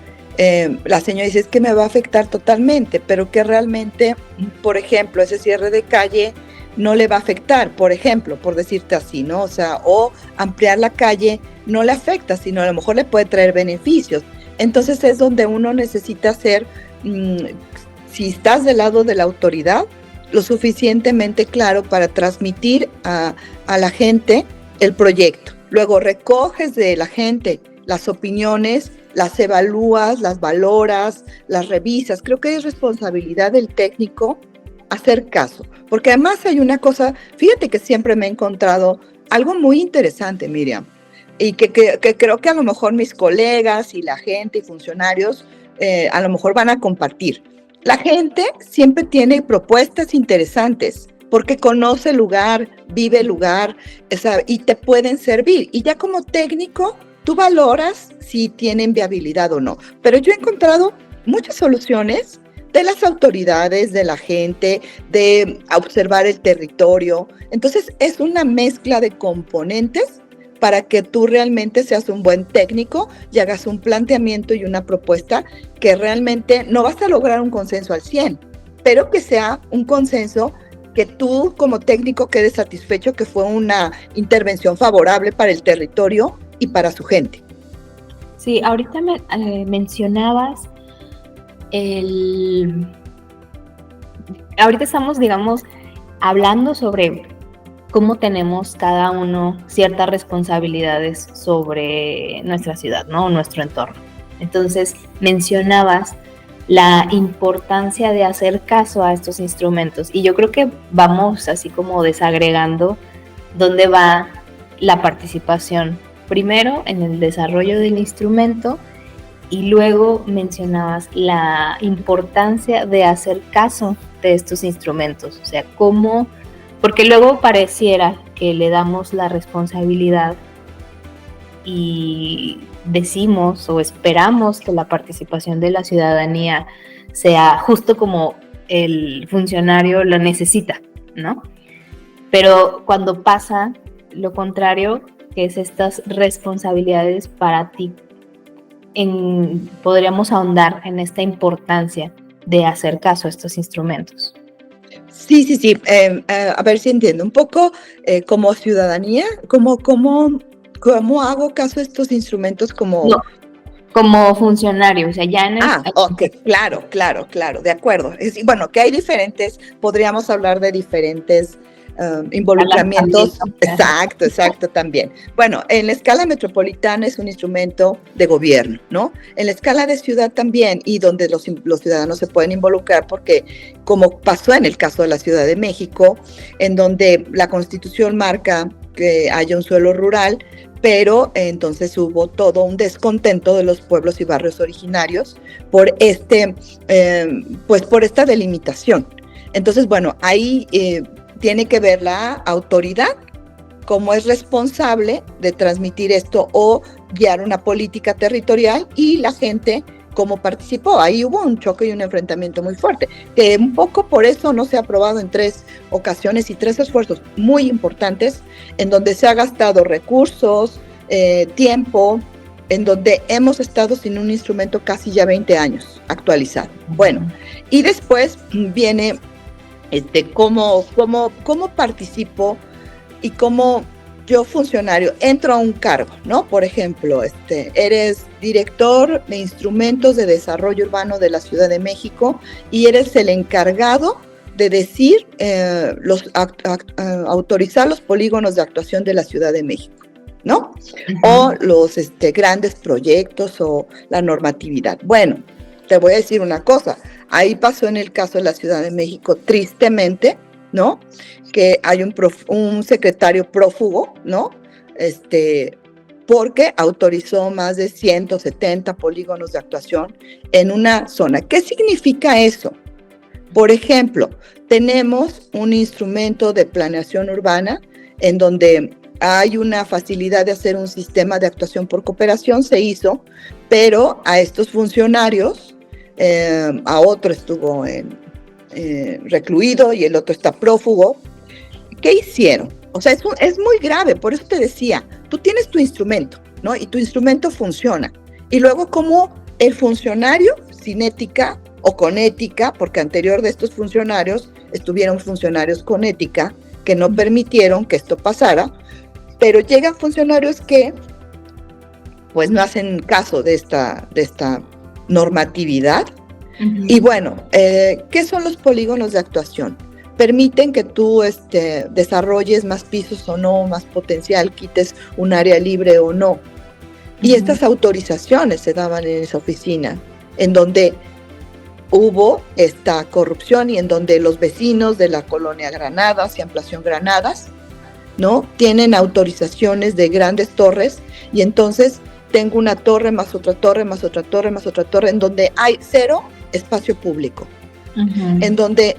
la señora dice, es que me va a afectar totalmente, pero que realmente, por ejemplo, ese cierre de calle no le va a afectar, por ejemplo, por decirte así, ¿no? O sea, o ampliar la calle no le afecta, sino a lo mejor le puede traer beneficios. Entonces es donde uno necesita ser, si estás del lado de la autoridad, lo suficientemente claro para transmitir a la gente el proyecto. Luego recoges de la gente las opiniones, las evalúas, las valoras, las revisas. Creo que es responsabilidad del técnico hacer caso, porque además hay una cosa, fíjate que siempre me he encontrado algo muy interesante, Miriam, y que creo que a lo mejor mis colegas y la gente y funcionarios a lo mejor van a compartir. La gente siempre tiene propuestas interesantes porque conoce el lugar, vive el lugar, y te pueden servir. Y ya como técnico, tú valoras si tienen viabilidad o no. Pero yo he encontrado muchas soluciones de las autoridades, de la gente, de observar el territorio. Entonces, es una mezcla de componentes para que tú realmente seas un buen técnico y hagas un planteamiento y una propuesta que realmente no vas a lograr un consenso al 100, pero que sea un consenso que tú como técnico quedes satisfecho que fue una intervención favorable para el territorio y para su gente. Sí, ahorita mencionabas ahorita estamos, digamos, hablando sobre cómo tenemos cada uno ciertas responsabilidades sobre nuestra ciudad, ¿no? Nuestro entorno. Entonces, mencionabas la importancia de hacer caso a estos instrumentos. Y yo creo que vamos así como desagregando dónde va la participación. Primero, en el desarrollo del instrumento, y luego mencionabas la importancia de hacer caso de estos instrumentos. O sea, cómo, porque luego pareciera que le damos la responsabilidad y decimos o esperamos que la participación de la ciudadanía sea justo como el funcionario lo necesita, ¿no? Pero cuando pasa lo contrario, que es estas responsabilidades para ti, podríamos ahondar en esta importancia de hacer caso a estos instrumentos. Sí. A ver si entiendo. Un poco como ciudadanía, ¿cómo hago caso a estos instrumentos como... No, como funcionario, o sea, ya en el... ok, claro, de acuerdo. Bueno, que hay diferentes, podríamos hablar de diferentes involucramientos. Exacto, también. Bueno, en la escala metropolitana es un instrumento de gobierno, ¿no? En la escala de ciudad también, y donde los ciudadanos se pueden involucrar, porque como pasó en el caso de la Ciudad de México, en donde la Constitución marca que haya un suelo rural, pero entonces hubo todo un descontento de los pueblos y barrios originarios por por esta delimitación. Entonces, bueno, ahí tiene que ver la autoridad cómo es responsable de transmitir esto o guiar una política territorial, y la gente cómo participó. Ahí hubo un choque y un enfrentamiento muy fuerte, que un poco por eso no se ha aprobado en 3 ocasiones y 3 esfuerzos muy importantes, en donde se ha gastado recursos, tiempo, en donde hemos estado sin un instrumento casi ya 20 años actualizado. Bueno, y después viene cómo participo y cómo yo, funcionario, entro a un cargo, ¿no? Por ejemplo, eres director de instrumentos de desarrollo urbano de la Ciudad de México y eres el encargado de decir, autorizar los polígonos de actuación de la Ciudad de México, ¿no? O los grandes proyectos o la normatividad. Bueno, te voy a decir una cosa, ahí pasó en el caso de la Ciudad de México, tristemente, ¿no? Que hay un secretario prófugo, ¿no? Porque autorizó más de 170 polígonos de actuación en una zona. ¿Qué significa eso? Por ejemplo, tenemos un instrumento de planeación urbana en donde hay una facilidad de hacer un sistema de actuación por cooperación, se hizo, pero a estos funcionarios, a otro estuvo recluido y el otro está prófugo. ¿Qué hicieron? O sea, es muy grave, por eso te decía, tú tienes tu instrumento, ¿no? Y tu instrumento funciona. Y luego, como el funcionario, sin ética o con ética, porque anterior de estos funcionarios estuvieron funcionarios con ética que no permitieron que esto pasara, pero llegan funcionarios que pues no hacen caso de esta normatividad. Uh-huh. Y bueno, ¿qué son los polígonos de actuación? Permiten que tú desarrolles más pisos o no, más potencial, quites un área libre o no. Y estas autorizaciones se daban en esa oficina, en donde hubo esta corrupción y en donde los vecinos de la colonia Granadas y Ampliación Granadas, ¿no? Tienen autorizaciones de grandes torres y entonces tengo una torre más otra torre más otra torre más otra torre en donde hay cero espacio público, en donde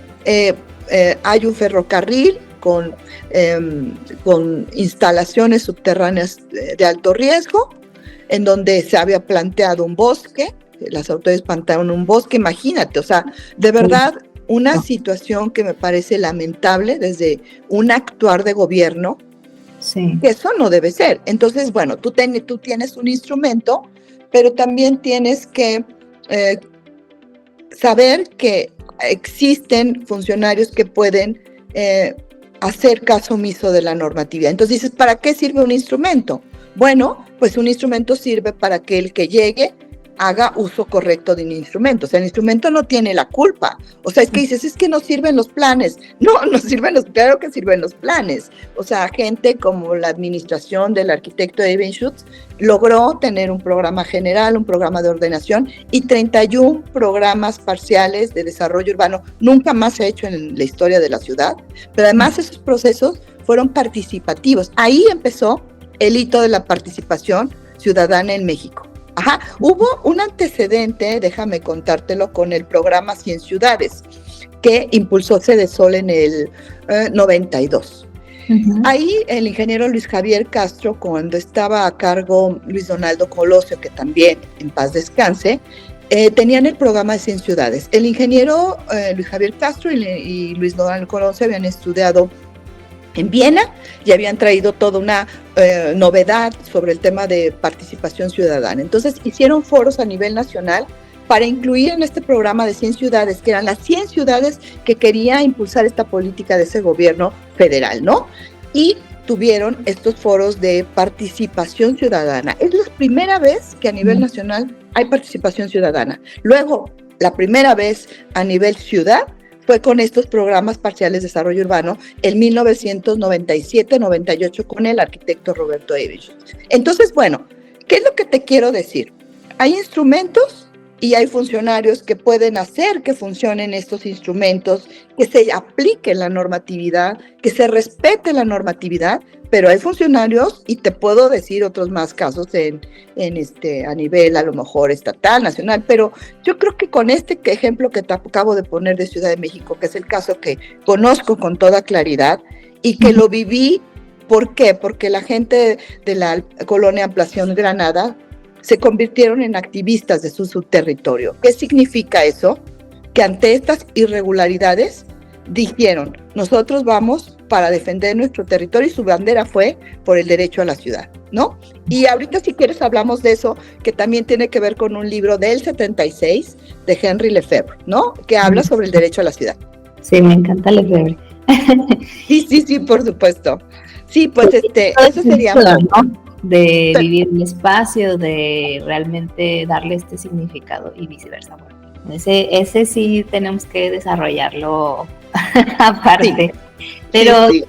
hay un ferrocarril con instalaciones subterráneas de alto riesgo, en donde se había planteado un bosque, las autoridades plantearon un bosque, imagínate, o sea, de verdad, una situación que me parece lamentable desde un actuar de gobierno, sí, que eso no debe ser. Entonces, bueno, tú tienes un instrumento, pero también tienes que saber que existen funcionarios que pueden hacer caso omiso de la normatividad. Entonces dices, ¿para qué sirve un instrumento? Bueno, pues un instrumento sirve para que el que llegue haga uso correcto de un instrumento. O sea, el instrumento no tiene la culpa. O sea, es que dices, es que no sirven los planes. No sirven claro que sirven los planes. O sea, gente como la administración del arquitecto Eyvind Schutz logró tener un programa general, un programa de ordenación y 31 programas parciales de desarrollo urbano. Nunca más se ha hecho en la historia de la ciudad, pero además esos procesos fueron participativos. Ahí empezó el hito de la participación ciudadana en México. Ajá, hubo un antecedente, déjame contártelo, con el programa 100 Ciudades, que impulsó Cedesol en el 92. Uh-huh. Ahí el ingeniero Luis Javier Castro, cuando estaba a cargo Luis Donaldo Colosio, que también en paz descanse, tenían el programa de 100 Ciudades. El ingeniero Luis Javier Castro y Luis Donaldo Colosio habían estudiado en Viena y habían traído toda una novedad sobre el tema de participación ciudadana. Entonces hicieron foros a nivel nacional para incluir en este programa de 100 ciudades, que eran las 100 ciudades que quería impulsar esta política de ese gobierno federal, ¿no? Y tuvieron estos foros de participación ciudadana. Es la primera vez que a nivel nacional hay participación ciudadana. Luego, la primera vez a nivel ciudad fue con estos programas parciales de desarrollo urbano en 1997-98 con el arquitecto Roberto Eyvind Schutz. Entonces, bueno, ¿qué es lo que te quiero decir? Hay instrumentos y hay funcionarios que pueden hacer que funcionen estos instrumentos, que se aplique la normatividad, que se respete la normatividad, pero hay funcionarios, y te puedo decir otros más casos a nivel a lo mejor estatal, nacional, pero yo creo que con este ejemplo que te acabo de poner de Ciudad de México, que es el caso que conozco con toda claridad y que lo viví, ¿por qué? Porque la gente de la colonia Ampliación Granada se convirtieron en activistas de su territorio. ¿Qué significa eso? Que ante estas irregularidades dijeron, nosotros vamos para defender nuestro territorio, y su bandera fue por el derecho a la ciudad, ¿no? Y ahorita, si quieres, hablamos de eso, que también tiene que ver con un libro del 76 de Henry Lefebvre, ¿no? Que habla sobre el derecho a la ciudad. Sí, me encanta Lefebvre. Sí, por supuesto. Sí, pues eso sería... ¿no? De vivir el espacio, de realmente darle este significado y viceversa. Bueno, ese sí tenemos que desarrollarlo aparte. Sí. Pero sí.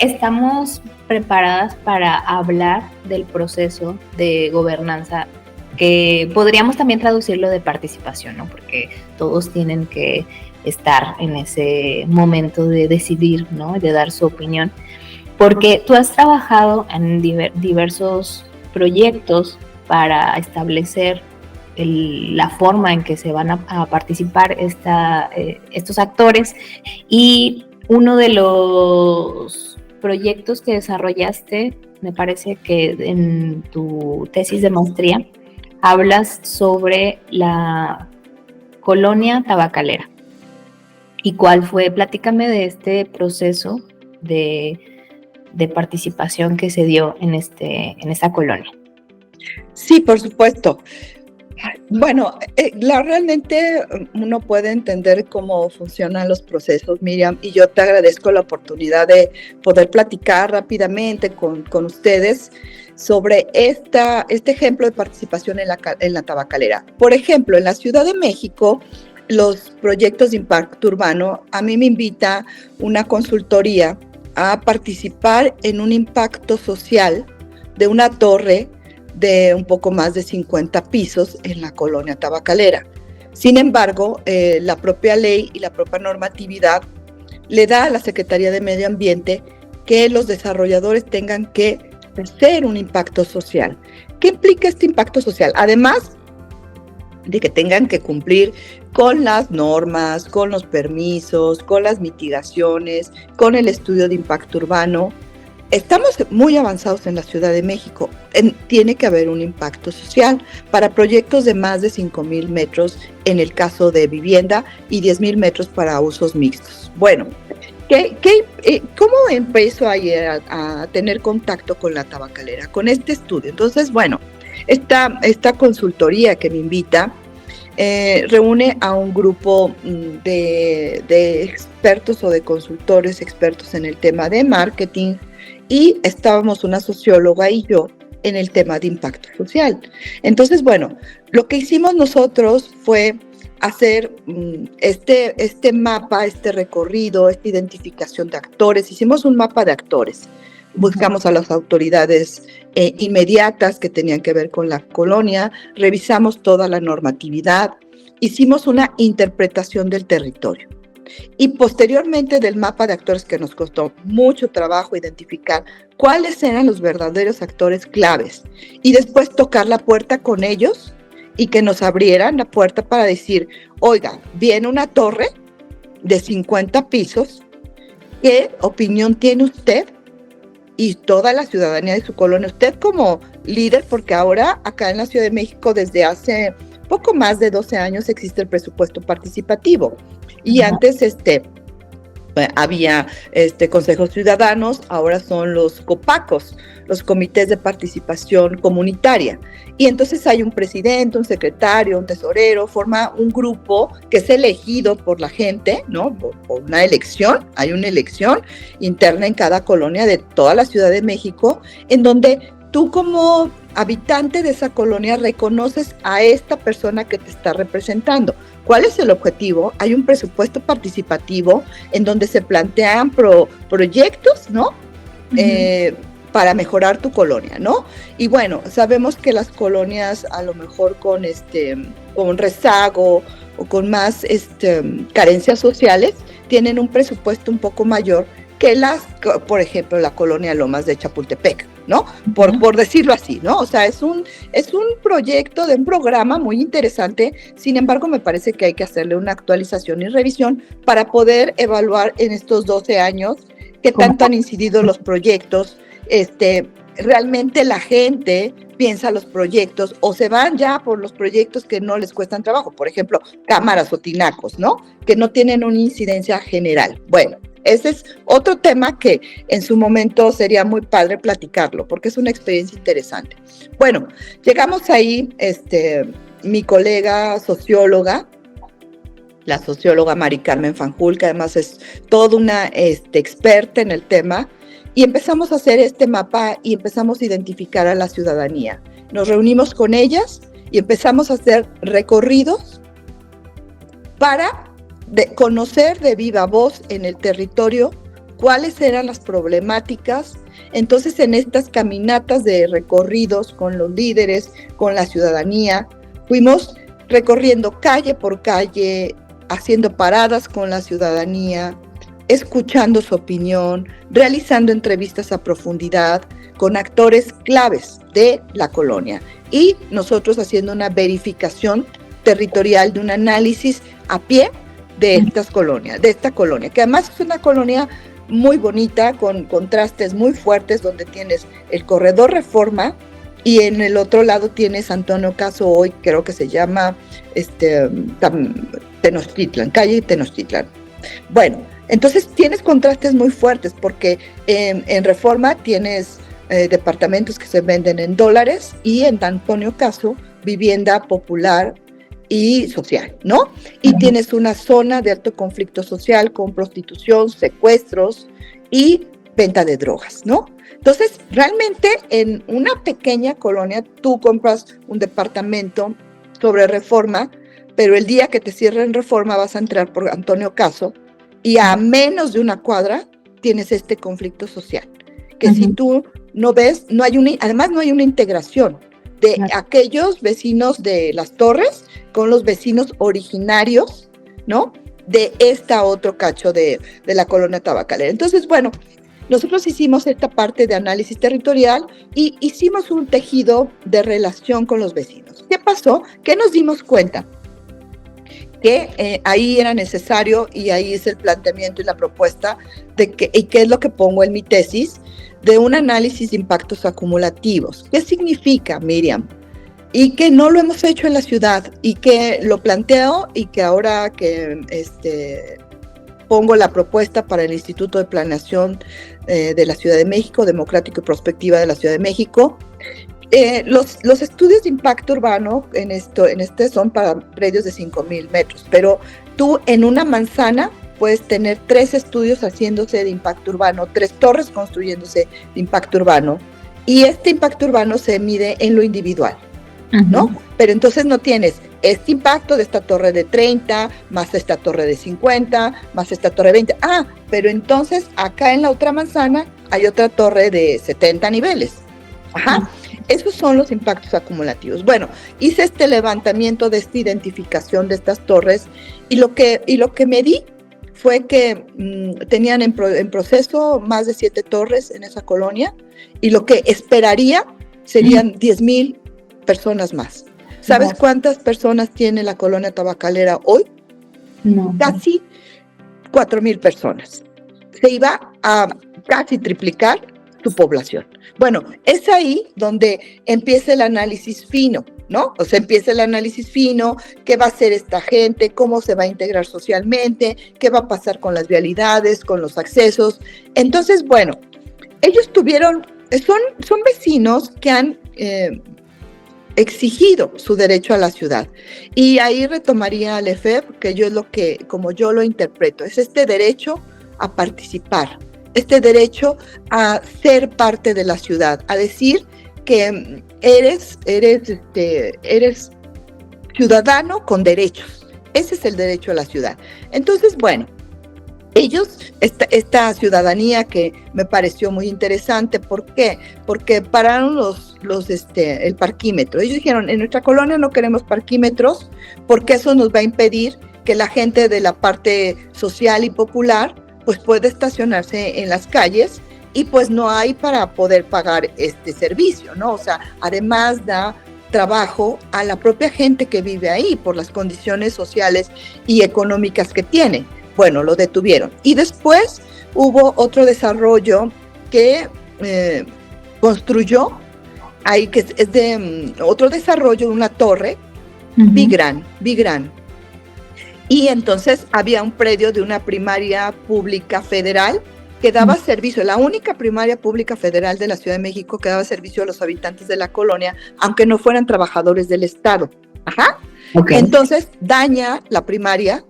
Estamos preparadas para hablar del proceso de gobernanza, que podríamos también traducirlo de participación, ¿no? Porque todos tienen que estar en ese momento de decidir, ¿no? De dar su opinión. Porque tú has trabajado en diversos proyectos para establecer la forma en que se van a participar estos actores. Y uno de los proyectos que desarrollaste, me parece que en tu tesis de maestría, hablas sobre la colonia tabacalera. ¿Y cuál fue? Platícame de este proceso de participación que se dio en esta colonia. Sí, por supuesto. Bueno, realmente uno puede entender cómo funcionan los procesos, Miriam, y yo te agradezco la oportunidad de poder platicar rápidamente con ustedes sobre este ejemplo de participación en la tabacalera. Por ejemplo, en la Ciudad de México, los proyectos de impacto urbano, a mí me invita una consultoría a participar en un impacto social de una torre de un poco más de 50 pisos en la colonia tabacalera. Sin embargo, la propia ley y la propia normatividad le da a la Secretaría de Medio Ambiente que los desarrolladores tengan que hacer un impacto social. ¿Qué implica este impacto social? Además de que tengan que cumplir con las normas, con los permisos, con las mitigaciones, con el estudio de impacto urbano. Estamos muy avanzados en la Ciudad de México. Tiene que haber un impacto social para proyectos de más de 5,000 metros en el caso de vivienda y 10,000 metros para usos mixtos. Bueno, ¿cómo empezó ayer a tener contacto con la tabacalera? Con este estudio. Entonces, bueno, esta consultoría que me invita reúne a un grupo de expertos o de consultores expertos en el tema de marketing, y estábamos una socióloga y yo en el tema de impacto social. Entonces, bueno, lo que hicimos nosotros fue hacer este mapa, este recorrido, esta identificación de actores. Hicimos un mapa de actores. Buscamos a las autoridades inmediatas que tenían que ver con la colonia, revisamos toda la normatividad, hicimos una interpretación del territorio. Y posteriormente del mapa de actores, que nos costó mucho trabajo identificar cuáles eran los verdaderos actores claves, y después tocar la puerta con ellos y que nos abrieran la puerta para decir, oiga, viene una torre de 50 pisos, ¿qué opinión tiene usted y toda la ciudadanía de su colonia? Usted como líder, porque ahora acá en la Ciudad de México desde hace poco más de 12 años existe el presupuesto participativo. Y antes había consejos ciudadanos, ahora son los COPACOS, los comités de participación comunitaria. Y entonces hay un presidente, un secretario, un tesorero, forma un grupo que es elegido por la gente, ¿no? Por una elección, hay una elección interna en cada colonia de toda la Ciudad de México, en donde tú como habitante de esa colonia reconoces a esta persona que te está representando. ¿Cuál es el objetivo? Hay un presupuesto participativo en donde se plantean proyectos, ¿no? Para mejorar tu colonia, ¿no? Y bueno, sabemos que las colonias a lo mejor con rezago o con más carencias sociales tienen un presupuesto un poco mayor que por ejemplo, la colonia Lomas de Chapultepec, ¿no? Por decirlo así, ¿no? O sea, es un proyecto de un programa muy interesante. Sin embargo, me parece que hay que hacerle una actualización y revisión para poder evaluar en estos 12 años qué tanto han incidido los proyectos. Realmente la gente piensa los proyectos o se van ya por los proyectos que no les cuestan trabajo. Por ejemplo, cámaras o tinacos, ¿no? Que no tienen una incidencia general. Bueno, ese es otro tema que en su momento sería muy padre platicarlo, porque es una experiencia interesante. Bueno, llegamos ahí, mi colega socióloga, la socióloga Mari Carmen Fanjul, que además es toda una experta en el tema, y empezamos a hacer este mapa y empezamos a identificar a la ciudadanía. Nos reunimos con ellas y empezamos a hacer recorridos para conocer de viva voz en el territorio cuáles eran las problemáticas. Entonces, en estas caminatas de recorridos con los líderes, con la ciudadanía, fuimos recorriendo calle por calle, haciendo paradas con la ciudadanía, escuchando su opinión, realizando entrevistas a profundidad con actores claves de la colonia. y nosotros haciendo una verificación territorial de un análisis a pie de esta colonia, que además es una colonia muy bonita, con contrastes muy fuertes, donde tienes el corredor Reforma y en el otro lado tienes Antonio Caso, hoy creo que se llama Tenochtitlan, calle Tenochtitlan. Bueno, entonces tienes contrastes muy fuertes porque en Reforma tienes departamentos que se venden en dólares y en Antonio Caso vivienda popular y social, ¿no? Y tienes una zona de alto conflicto social con prostitución, secuestros y venta de drogas, ¿no? Entonces, realmente en una pequeña colonia tú compras un departamento sobre Reforma, pero el día que te cierren Reforma vas a entrar por Antonio Caso y a menos de una cuadra tienes este conflicto social, que si tú no ves, además no hay una integración de aquellos vecinos de las torres con los vecinos originarios, ¿no? De esta otro cacho de la colonia tabacalera. Entonces, bueno, nosotros hicimos esta parte de análisis territorial y hicimos un tejido de relación con los vecinos. ¿Qué pasó? Que nos dimos cuenta que ahí era necesario, y ahí es el planteamiento y la propuesta, y qué es lo que pongo en mi tesis, de un análisis de impactos acumulativos. ¿Qué significa, Miriam? Y que no lo hemos hecho en la ciudad, y que lo planteo, y que ahora que pongo la propuesta para el Instituto de Planeación de la Ciudad de México, Democrático y Prospectiva de la Ciudad de México, los estudios de impacto urbano en este son para predios de 5,000 metros, pero tú en una manzana puedes tener 3 estudios haciéndose de impacto urbano, 3 torres construyéndose de impacto urbano, y este impacto urbano se mide en lo individual, ¿no? Pero entonces no tienes este impacto de esta torre de 30, más esta torre de 50, más esta torre de 20. Pero entonces acá en la otra manzana hay otra torre de 70 niveles. Esos son los impactos acumulativos. Bueno, hice este levantamiento de esta identificación de estas torres, y lo que medí fue que tenían en proceso más de 7 torres en esa colonia, y lo que esperaría serían 10,000 personas más. ¿Sabes cuántas personas tiene la colonia tabacalera hoy? No. Casi 4,000 personas. Se iba a casi triplicar su población. Bueno, es ahí donde empieza el análisis fino, ¿no? O sea, empieza el análisis fino, qué va a hacer esta gente, cómo se va a integrar socialmente, qué va a pasar con las vialidades, con los accesos. Entonces, bueno, ellos son vecinos que han exigido su derecho a la ciudad. Y ahí retomaría al EFEP, que como yo lo interpreto, es este derecho a participar, este derecho a ser parte de la ciudad, a decir que eres ciudadano con derechos. Ese es el derecho a la ciudad. Entonces, bueno, ellos, esta ciudadanía que me pareció muy interesante, ¿por qué? Porque pararon el parquímetro. Ellos dijeron, en nuestra colonia no queremos parquímetros, porque eso nos va a impedir que la gente de la parte social y popular pues pueda estacionarse en las calles, y pues no hay para poder pagar este servicio, ¿no? O sea, además da trabajo a la propia gente que vive ahí por las condiciones sociales y económicas que tienen. Bueno, lo detuvieron. Y después hubo otro desarrollo que construyó ahí, que es de otro desarrollo de una torre, Big Gran. Y entonces había un predio de una primaria pública federal que daba servicio, la única primaria pública federal de la Ciudad de México que daba servicio a los habitantes de la colonia, aunque no fueran trabajadores del Estado. Entonces daña la primaria,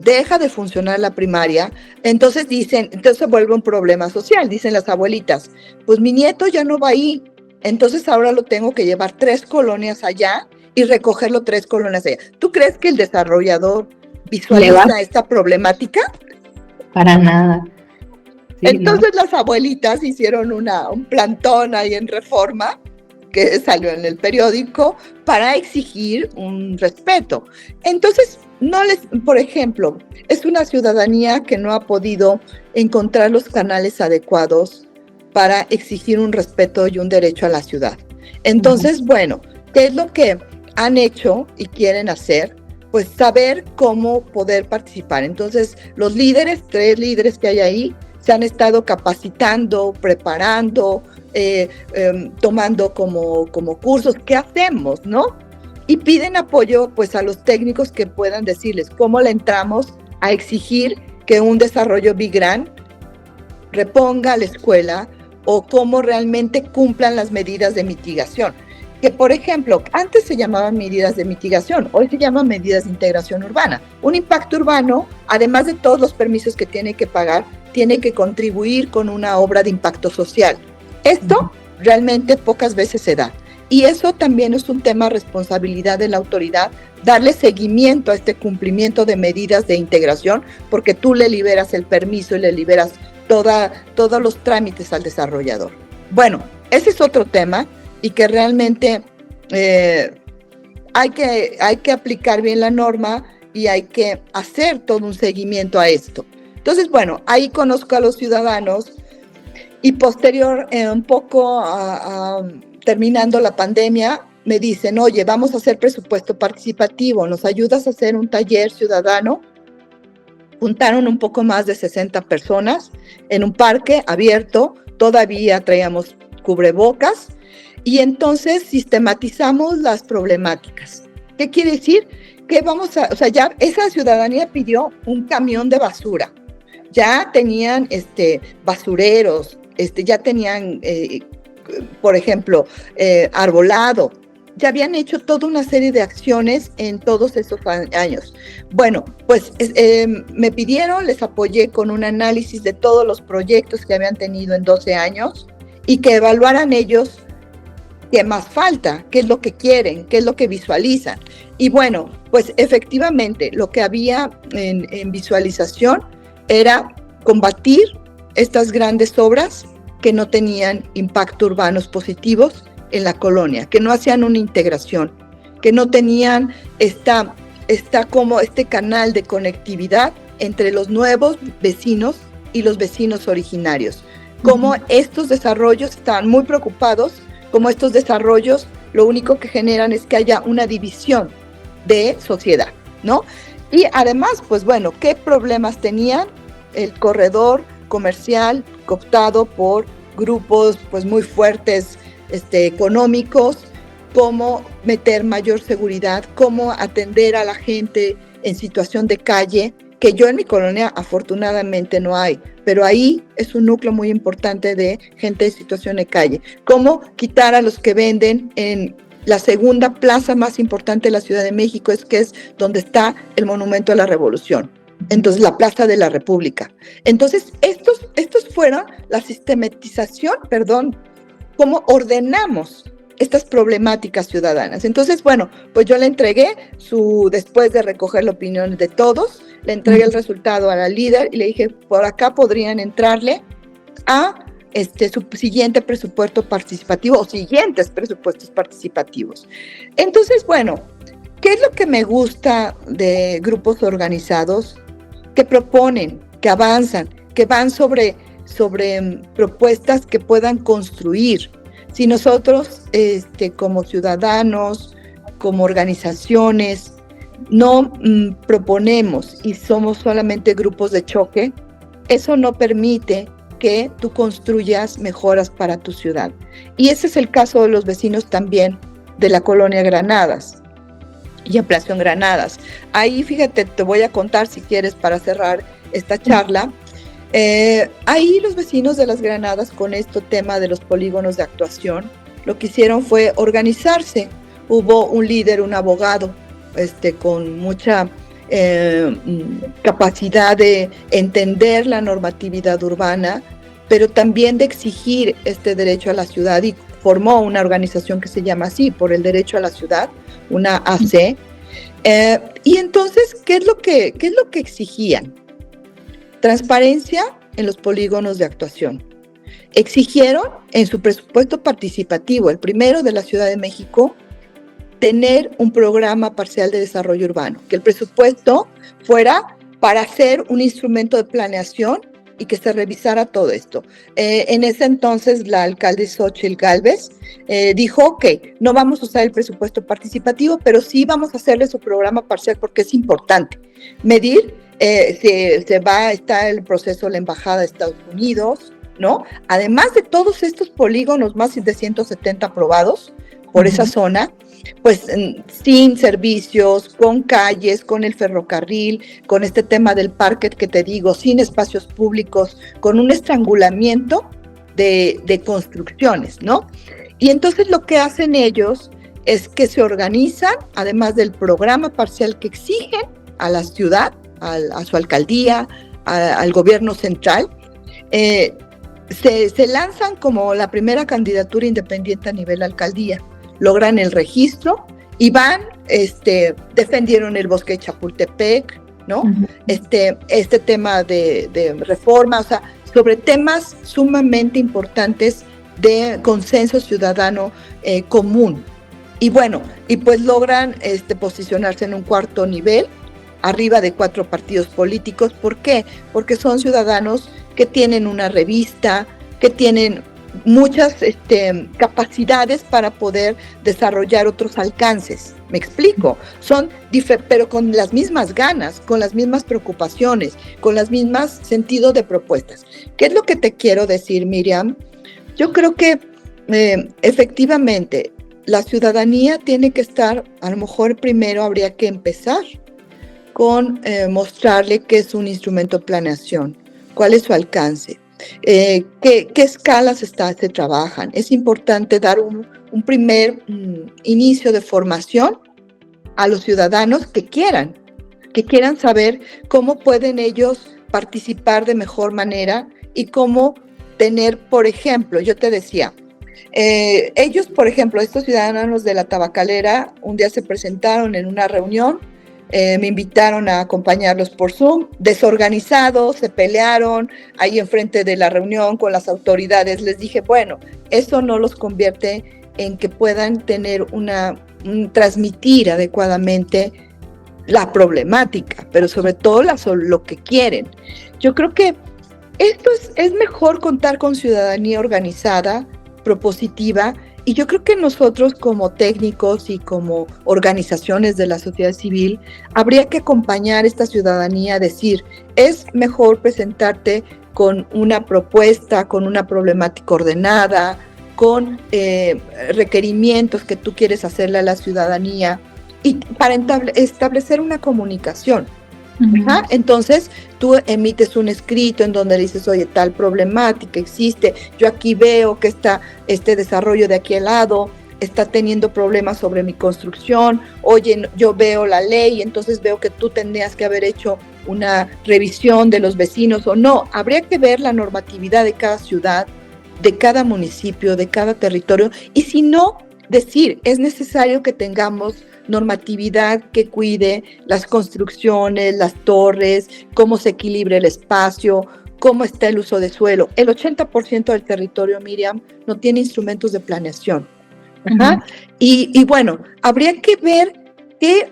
deja de funcionar la primaria, entonces se vuelve un problema social, dicen las abuelitas, pues mi nieto ya no va ahí, entonces ahora lo tengo que llevar 3 colonias allá y recogerlo 3 colonias allá. ¿Tú crees que el desarrollador visualiza esta problemática? Para nada. Sí, entonces las abuelitas hicieron un plantón ahí en Reforma, que salió en el periódico, para exigir un respeto. Entonces, por ejemplo, es una ciudadanía que no ha podido encontrar los canales adecuados para exigir un respeto y un derecho a la ciudad. Entonces, bueno, ¿qué es lo que han hecho y quieren hacer? Pues saber cómo poder participar. Entonces, los líderes, 3 líderes que hay ahí, se han estado capacitando, preparando, tomando como cursos. ¿Qué hacemos, no? Y piden apoyo pues a los técnicos que puedan decirles cómo le entramos a exigir que un desarrollo Big Grant reponga la escuela o cómo realmente cumplan las medidas de mitigación. Que, por ejemplo, antes se llamaban medidas de mitigación, hoy se llaman medidas de integración urbana. Un impacto urbano, además de todos los permisos que tiene que pagar, tiene que contribuir con una obra de impacto social. Esto realmente pocas veces se da. Y eso también es un tema de responsabilidad de la autoridad, darle seguimiento a este cumplimiento de medidas de integración, porque tú le liberas el permiso y le liberas todos los trámites al desarrollador. Bueno, ese es otro tema y que realmente hay que aplicar bien la norma y hay que hacer todo un seguimiento a esto. Entonces, bueno, ahí conozco a los ciudadanos y posterior, un poco terminando la pandemia, me dicen, oye, vamos a hacer presupuesto participativo, ¿nos ayudas a hacer un taller ciudadano? Juntaron un poco más de 60 personas en un parque abierto, todavía traíamos cubrebocas, y entonces sistematizamos las problemáticas. ¿Qué quiere decir? Que ya esa ciudadanía pidió un camión de basura, ya tenían basureros, ya tenían, por ejemplo, arbolado, ya habían hecho toda una serie de acciones en todos esos años. Bueno, pues me pidieron, les apoyé con un análisis de todos los proyectos que habían tenido en 12 años y que evaluaran ellos qué más falta, qué es lo que quieren, qué es lo que visualizan. Y bueno, pues efectivamente lo que había en visualización era combatir estas grandes obras que no tenían impacto urbanos positivos en la colonia, que no hacían una integración, que no tenían como este canal de conectividad entre los nuevos vecinos y los vecinos originarios. Como estos desarrollos estaban muy preocupados, como estos desarrollos lo único que generan es que haya una división de sociedad, ¿no? Y además, pues bueno, ¿qué problemas tenían? El corredor comercial cooptado por grupos pues muy fuertes económicos, cómo meter mayor seguridad, cómo atender a la gente en situación de calle, que yo en mi colonia afortunadamente no hay, pero ahí es un núcleo muy importante de gente en situación de calle. Cómo quitar a los que venden en la segunda plaza más importante de la Ciudad de México, que es donde está el Monumento a la Revolución. Entonces, la Plaza de la República. Entonces, estos fueron la sistematización, cómo ordenamos estas problemáticas ciudadanas. Entonces, bueno, pues yo le entregué después de recoger la opinión de todos, le entregué el resultado a la líder y le dije, por acá podrían entrarle a su siguiente presupuesto participativo o siguientes presupuestos participativos. Entonces, bueno, ¿qué es lo que me gusta de grupos organizados? Que proponen, que avanzan, que van sobre propuestas que puedan construir. Si nosotros, como ciudadanos, como organizaciones, no proponemos y somos solamente grupos de choque, eso no permite que tú construyas mejoras para tu ciudad. Y ese es el caso de los vecinos también de la colonia Granadas y Ampliación Granadas. Ahí, fíjate, te voy a contar si quieres para cerrar esta charla. Ahí los vecinos de las Granadas con este tema de los polígonos de actuación, lo que hicieron fue organizarse. Hubo un líder, un abogado, con mucha capacidad de entender la normatividad urbana, pero también de exigir este derecho a la ciudad, y formó una organización que se llama así, por el derecho a la ciudad, una AC. Y entonces, ¿qué es lo que exigían? Transparencia en los polígonos de actuación. Exigieron en su presupuesto participativo, el primero de la Ciudad de México, tener un programa parcial de desarrollo urbano, que el presupuesto fuera para hacer un instrumento de planeación y que se revisara todo esto. En ese entonces la alcalde Xóchitl Gálvez dijo, ok, no vamos a usar el presupuesto participativo, pero sí vamos a hacerle su programa parcial porque es importante medir. Está el proceso de la Embajada de Estados Unidos, ¿no? Además de todos estos polígonos, más de 170 aprobados por esa zona, pues sin servicios, con calles, con el ferrocarril, con este tema del parque que te digo, sin espacios públicos, con un estrangulamiento de construcciones, ¿no? Y entonces lo que hacen ellos es que se organizan, además del programa parcial que exigen a la ciudad, a su alcaldía, al gobierno central, se lanzan como la primera candidatura independiente a nivel alcaldía, logran el registro y van, defendieron el bosque de Chapultepec, ¿no? Uh-huh. Este tema de reforma, o sea, sobre temas sumamente importantes de consenso ciudadano común. Y bueno, y pues logran posicionarse en un cuarto nivel, arriba de 4 partidos políticos. ¿Por qué? Porque son ciudadanos que tienen una revista, que tienen muchas capacidades para poder desarrollar otros alcances. ¿Me explico? Pero con las mismas ganas, con las mismas preocupaciones, con las mismas sentidos de propuestas. ¿Qué es lo que te quiero decir, Miriam? Yo creo que efectivamente la ciudadanía tiene que estar, a lo mejor primero habría que empezar con mostrarle qué es un instrumento de planeación, cuál es su alcance, qué escalas se trabajan. Es importante dar un primer inicio de formación a los ciudadanos que quieran saber cómo pueden ellos participar de mejor manera y cómo tener, por ejemplo, yo te decía, ellos, por ejemplo, estos ciudadanos de la Tabacalera, un día se presentaron en una reunión, me invitaron a acompañarlos por Zoom, desorganizados, se pelearon ahí enfrente de la reunión con las autoridades. Les dije, bueno, eso no los convierte en que puedan tener transmitir adecuadamente la problemática, pero sobre todo lo que quieren. Yo creo que esto es mejor contar con ciudadanía organizada, propositiva, y yo creo que nosotros como técnicos y como organizaciones de la sociedad civil habría que acompañar a esta ciudadanía a decir, es mejor presentarte con una propuesta, con una problemática ordenada, con requerimientos que tú quieres hacerle a la ciudadanía y para establecer una comunicación. Uh-huh. Entonces tú emites un escrito en donde dices, oye, tal problemática existe, yo aquí veo que este desarrollo de aquí al lado está teniendo problemas sobre mi construcción, oye, yo veo la ley, entonces veo que tú tendrías que haber hecho una revisión de los vecinos o no. Habría que ver la normatividad de cada ciudad, de cada municipio, de cada territorio, y si no, decir, es necesario que tengamos normatividad que cuide las construcciones, las torres, cómo se equilibra el espacio, cómo está el uso de suelo. El 80% del territorio, Miriam, no tiene instrumentos de planeación. Uh-huh. Y bueno, habría que ver que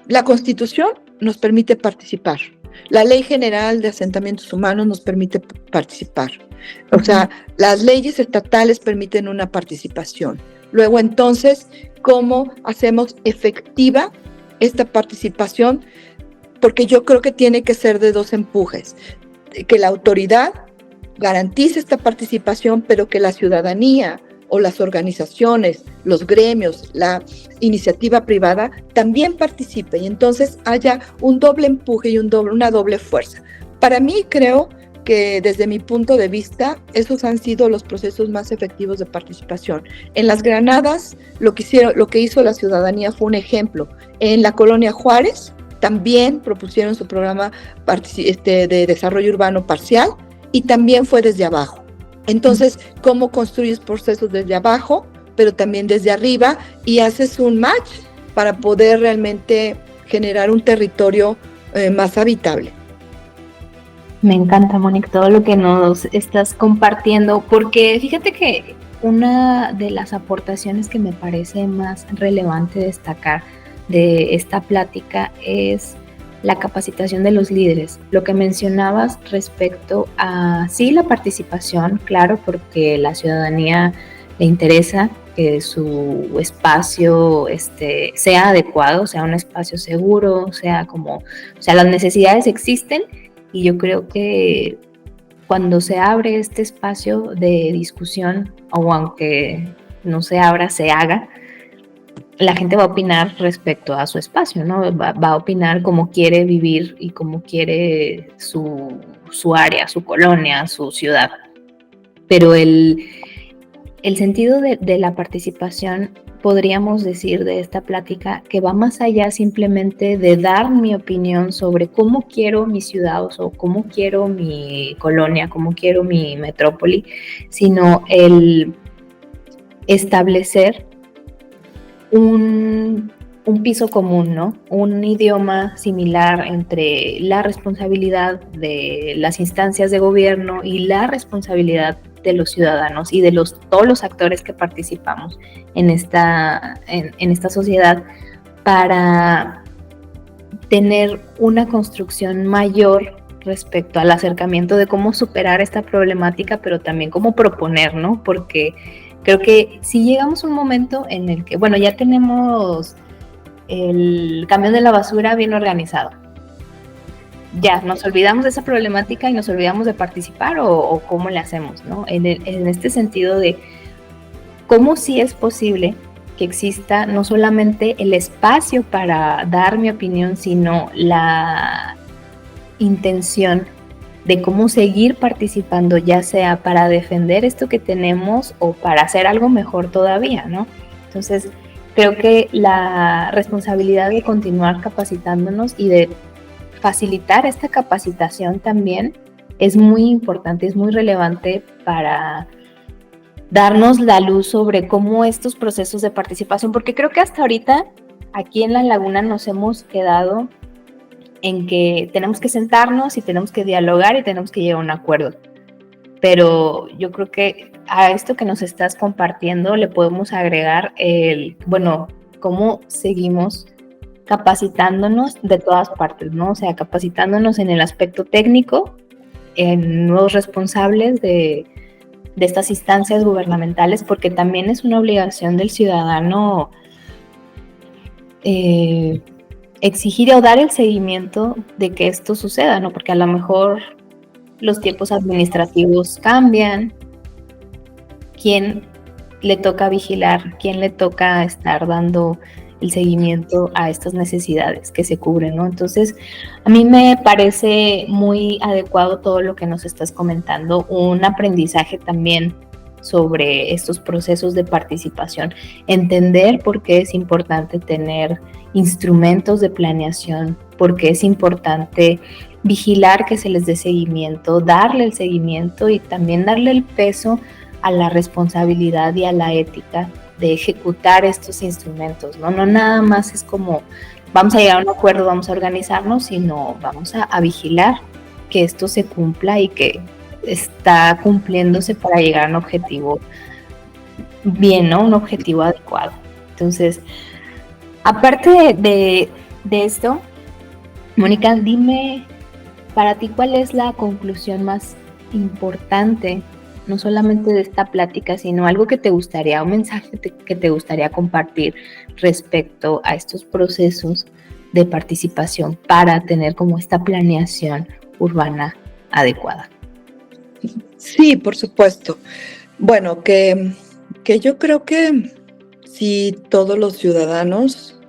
la Constitución nos permite participar. La Ley General de Asentamientos Humanos nos permite participar. O sea, las leyes estatales permiten una participación. Luego, entonces, ¿cómo hacemos efectiva esta participación? Porque yo creo que tiene que ser de 2 empujes. Que la autoridad garantice esta participación, pero que la ciudadanía o las organizaciones, los gremios, la iniciativa privada también participe y entonces haya un doble empuje y una doble fuerza. Para mí, creo que desde mi punto de vista, esos han sido los procesos más efectivos de participación. En las Granadas, lo que hizo la ciudadanía fue un ejemplo. En la Colonia Juárez, también propusieron su programa de desarrollo urbano parcial y también fue desde abajo. Entonces, ¿cómo construyes procesos desde abajo, pero también desde arriba y haces un match para poder realmente generar un territorio más habitable? Me encanta, Mónica, todo lo que nos estás compartiendo, porque fíjate que una de las aportaciones que me parece más relevante destacar de esta plática es la capacitación de los líderes. Lo que mencionabas respecto a, sí, la participación, claro, porque la ciudadanía le interesa que su espacio sea adecuado, sea un espacio seguro, sea las necesidades existen, y yo creo que cuando se abre este espacio de discusión, o aunque no se abra, se haga, la gente va a opinar respecto a su espacio, ¿no? Va a opinar cómo quiere vivir y cómo quiere su área, su colonia, su ciudad. Pero el sentido de la participación, podríamos decir de esta plática, que va más allá simplemente de dar mi opinión sobre cómo quiero mi ciudad o cómo quiero mi colonia, cómo quiero mi metrópoli, sino el establecer un piso común, ¿no? Un idioma similar entre la responsabilidad de las instancias de gobierno y la responsabilidad de los ciudadanos y de todos los actores que participamos en esta sociedad, para tener una construcción mayor respecto al acercamiento de cómo superar esta problemática, pero también cómo proponer, ¿no? Porque creo que si llegamos a un momento en el que, bueno, ya tenemos el camión de la basura bien organizado, ya nos olvidamos de esa problemática y nos olvidamos de participar, o cómo le hacemos, ¿no? En este sentido de cómo sí es posible que exista no solamente el espacio para dar mi opinión, sino la intención de cómo seguir participando, ya sea para defender esto que tenemos o para hacer algo mejor todavía, ¿no? Entonces, creo que la responsabilidad de continuar capacitándonos y de facilitar esta capacitación también es muy importante, es muy relevante para darnos la luz sobre cómo estos procesos de participación, porque creo que hasta ahorita aquí en La Laguna nos hemos quedado en que tenemos que sentarnos y tenemos que dialogar y tenemos que llegar a un acuerdo. Pero yo creo que a esto que nos estás compartiendo le podemos agregar cómo seguimos capacitándonos de todas partes, ¿no? O sea, capacitándonos en el aspecto técnico, en nuevos responsables de estas instancias gubernamentales, porque también es una obligación del ciudadano exigir o dar el seguimiento de que esto suceda, ¿no? Porque a lo mejor los tiempos administrativos cambian, quién le toca vigilar, quién le toca estar dando el seguimiento a estas necesidades que se cubren, ¿no? Entonces, a mí me parece muy adecuado todo lo que nos estás comentando, un aprendizaje también sobre estos procesos de participación, entender por qué es importante tener instrumentos de planeación, por qué es importante vigilar que se les dé seguimiento, darle el seguimiento y también darle el peso a la responsabilidad y a la ética de ejecutar estos instrumentos, ¿no? No nada más es como vamos a llegar a un acuerdo, vamos a organizarnos, sino vamos a vigilar que esto se cumpla y que está cumpliéndose para llegar a un objetivo bien, ¿no? Un objetivo adecuado. Entonces, aparte de esto, Mónica, dime para ti cuál es la conclusión más importante, no solamente de esta plática, sino algo que te gustaría, un mensaje que te gustaría compartir respecto a estos procesos de participación para tener como esta planeación urbana adecuada. Sí, por supuesto. Bueno, que yo creo que si todos los ciudadanos,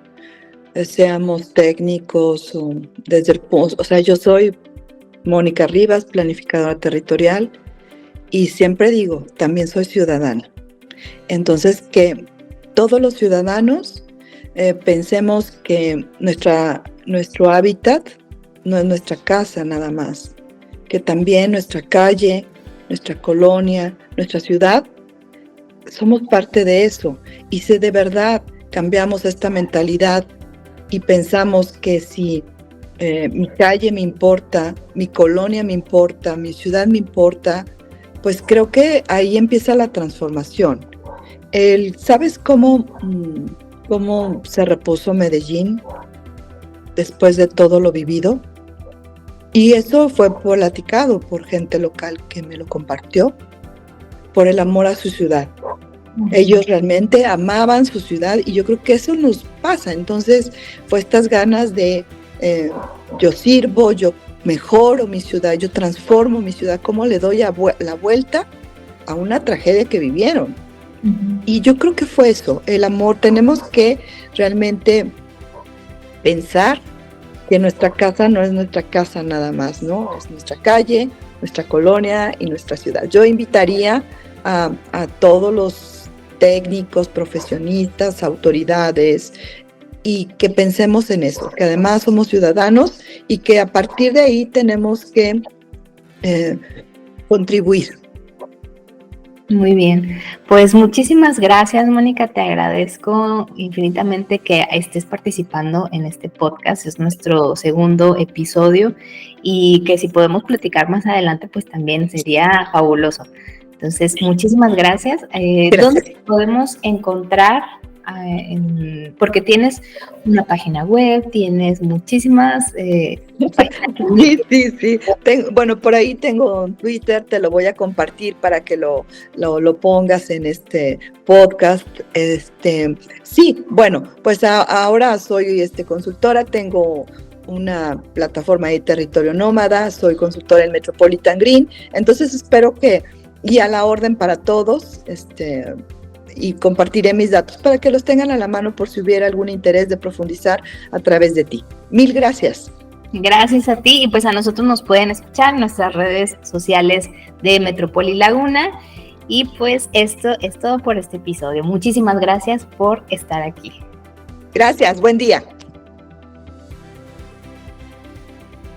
seamos técnicos o desde el punto, o sea, yo soy Mónica Rivas, planificadora territorial, y siempre digo, también soy ciudadana. Entonces, que todos los ciudadanos pensemos que nuestro hábitat no es nuestra casa nada más, que también nuestra calle, nuestra colonia, nuestra ciudad, somos parte de eso. Y si de verdad cambiamos esta mentalidad y pensamos que si mi calle me importa, mi colonia me importa, mi ciudad me importa, pues creo que ahí empieza la transformación. ¿Sabes cómo se repuso Medellín? después de todo lo vivido. Y eso fue platicado por gente local que me lo compartió, por el amor a su ciudad. Ellos realmente amaban su ciudad y yo creo que eso nos pasa. Entonces fue estas ganas de yo sirvo, yo mejoro mi ciudad, yo transformo mi ciudad, cómo le doy la vuelta a una tragedia que vivieron. Y yo creo que fue eso, el amor. Tenemos que realmente pensar que nuestra casa no es nuestra casa nada más, ¿no? Es nuestra calle, nuestra colonia y nuestra ciudad. Yo invitaría a todos los técnicos, profesionistas, autoridades, y que pensemos en eso, que además somos ciudadanos y que a partir de ahí tenemos que contribuir. Muy bien, pues muchísimas gracias, Mónica, te agradezco infinitamente que estés participando en este podcast, es nuestro segundo episodio y que si podemos platicar más adelante pues también sería fabuloso. Entonces, muchísimas gracias. ¿Dónde podemos encontrar? Porque tienes una página web, tienes muchísimas páginas. Sí. Bueno, por ahí tengo Twitter, te lo voy a compartir para que lo pongas en este podcast. Sí, bueno, pues ahora soy consultora, tengo una plataforma de Territorio Nómada, soy consultora en Metropolitan Green, entonces espero que, y a la orden para todos, y compartiré mis datos para que los tengan a la mano por si hubiera algún interés de profundizar a través de ti. Mil gracias. Gracias a ti y pues a nosotros nos pueden escuchar en nuestras redes sociales de Metrópoli Laguna y pues esto es todo por este episodio. Muchísimas gracias por estar aquí. Gracias, buen día.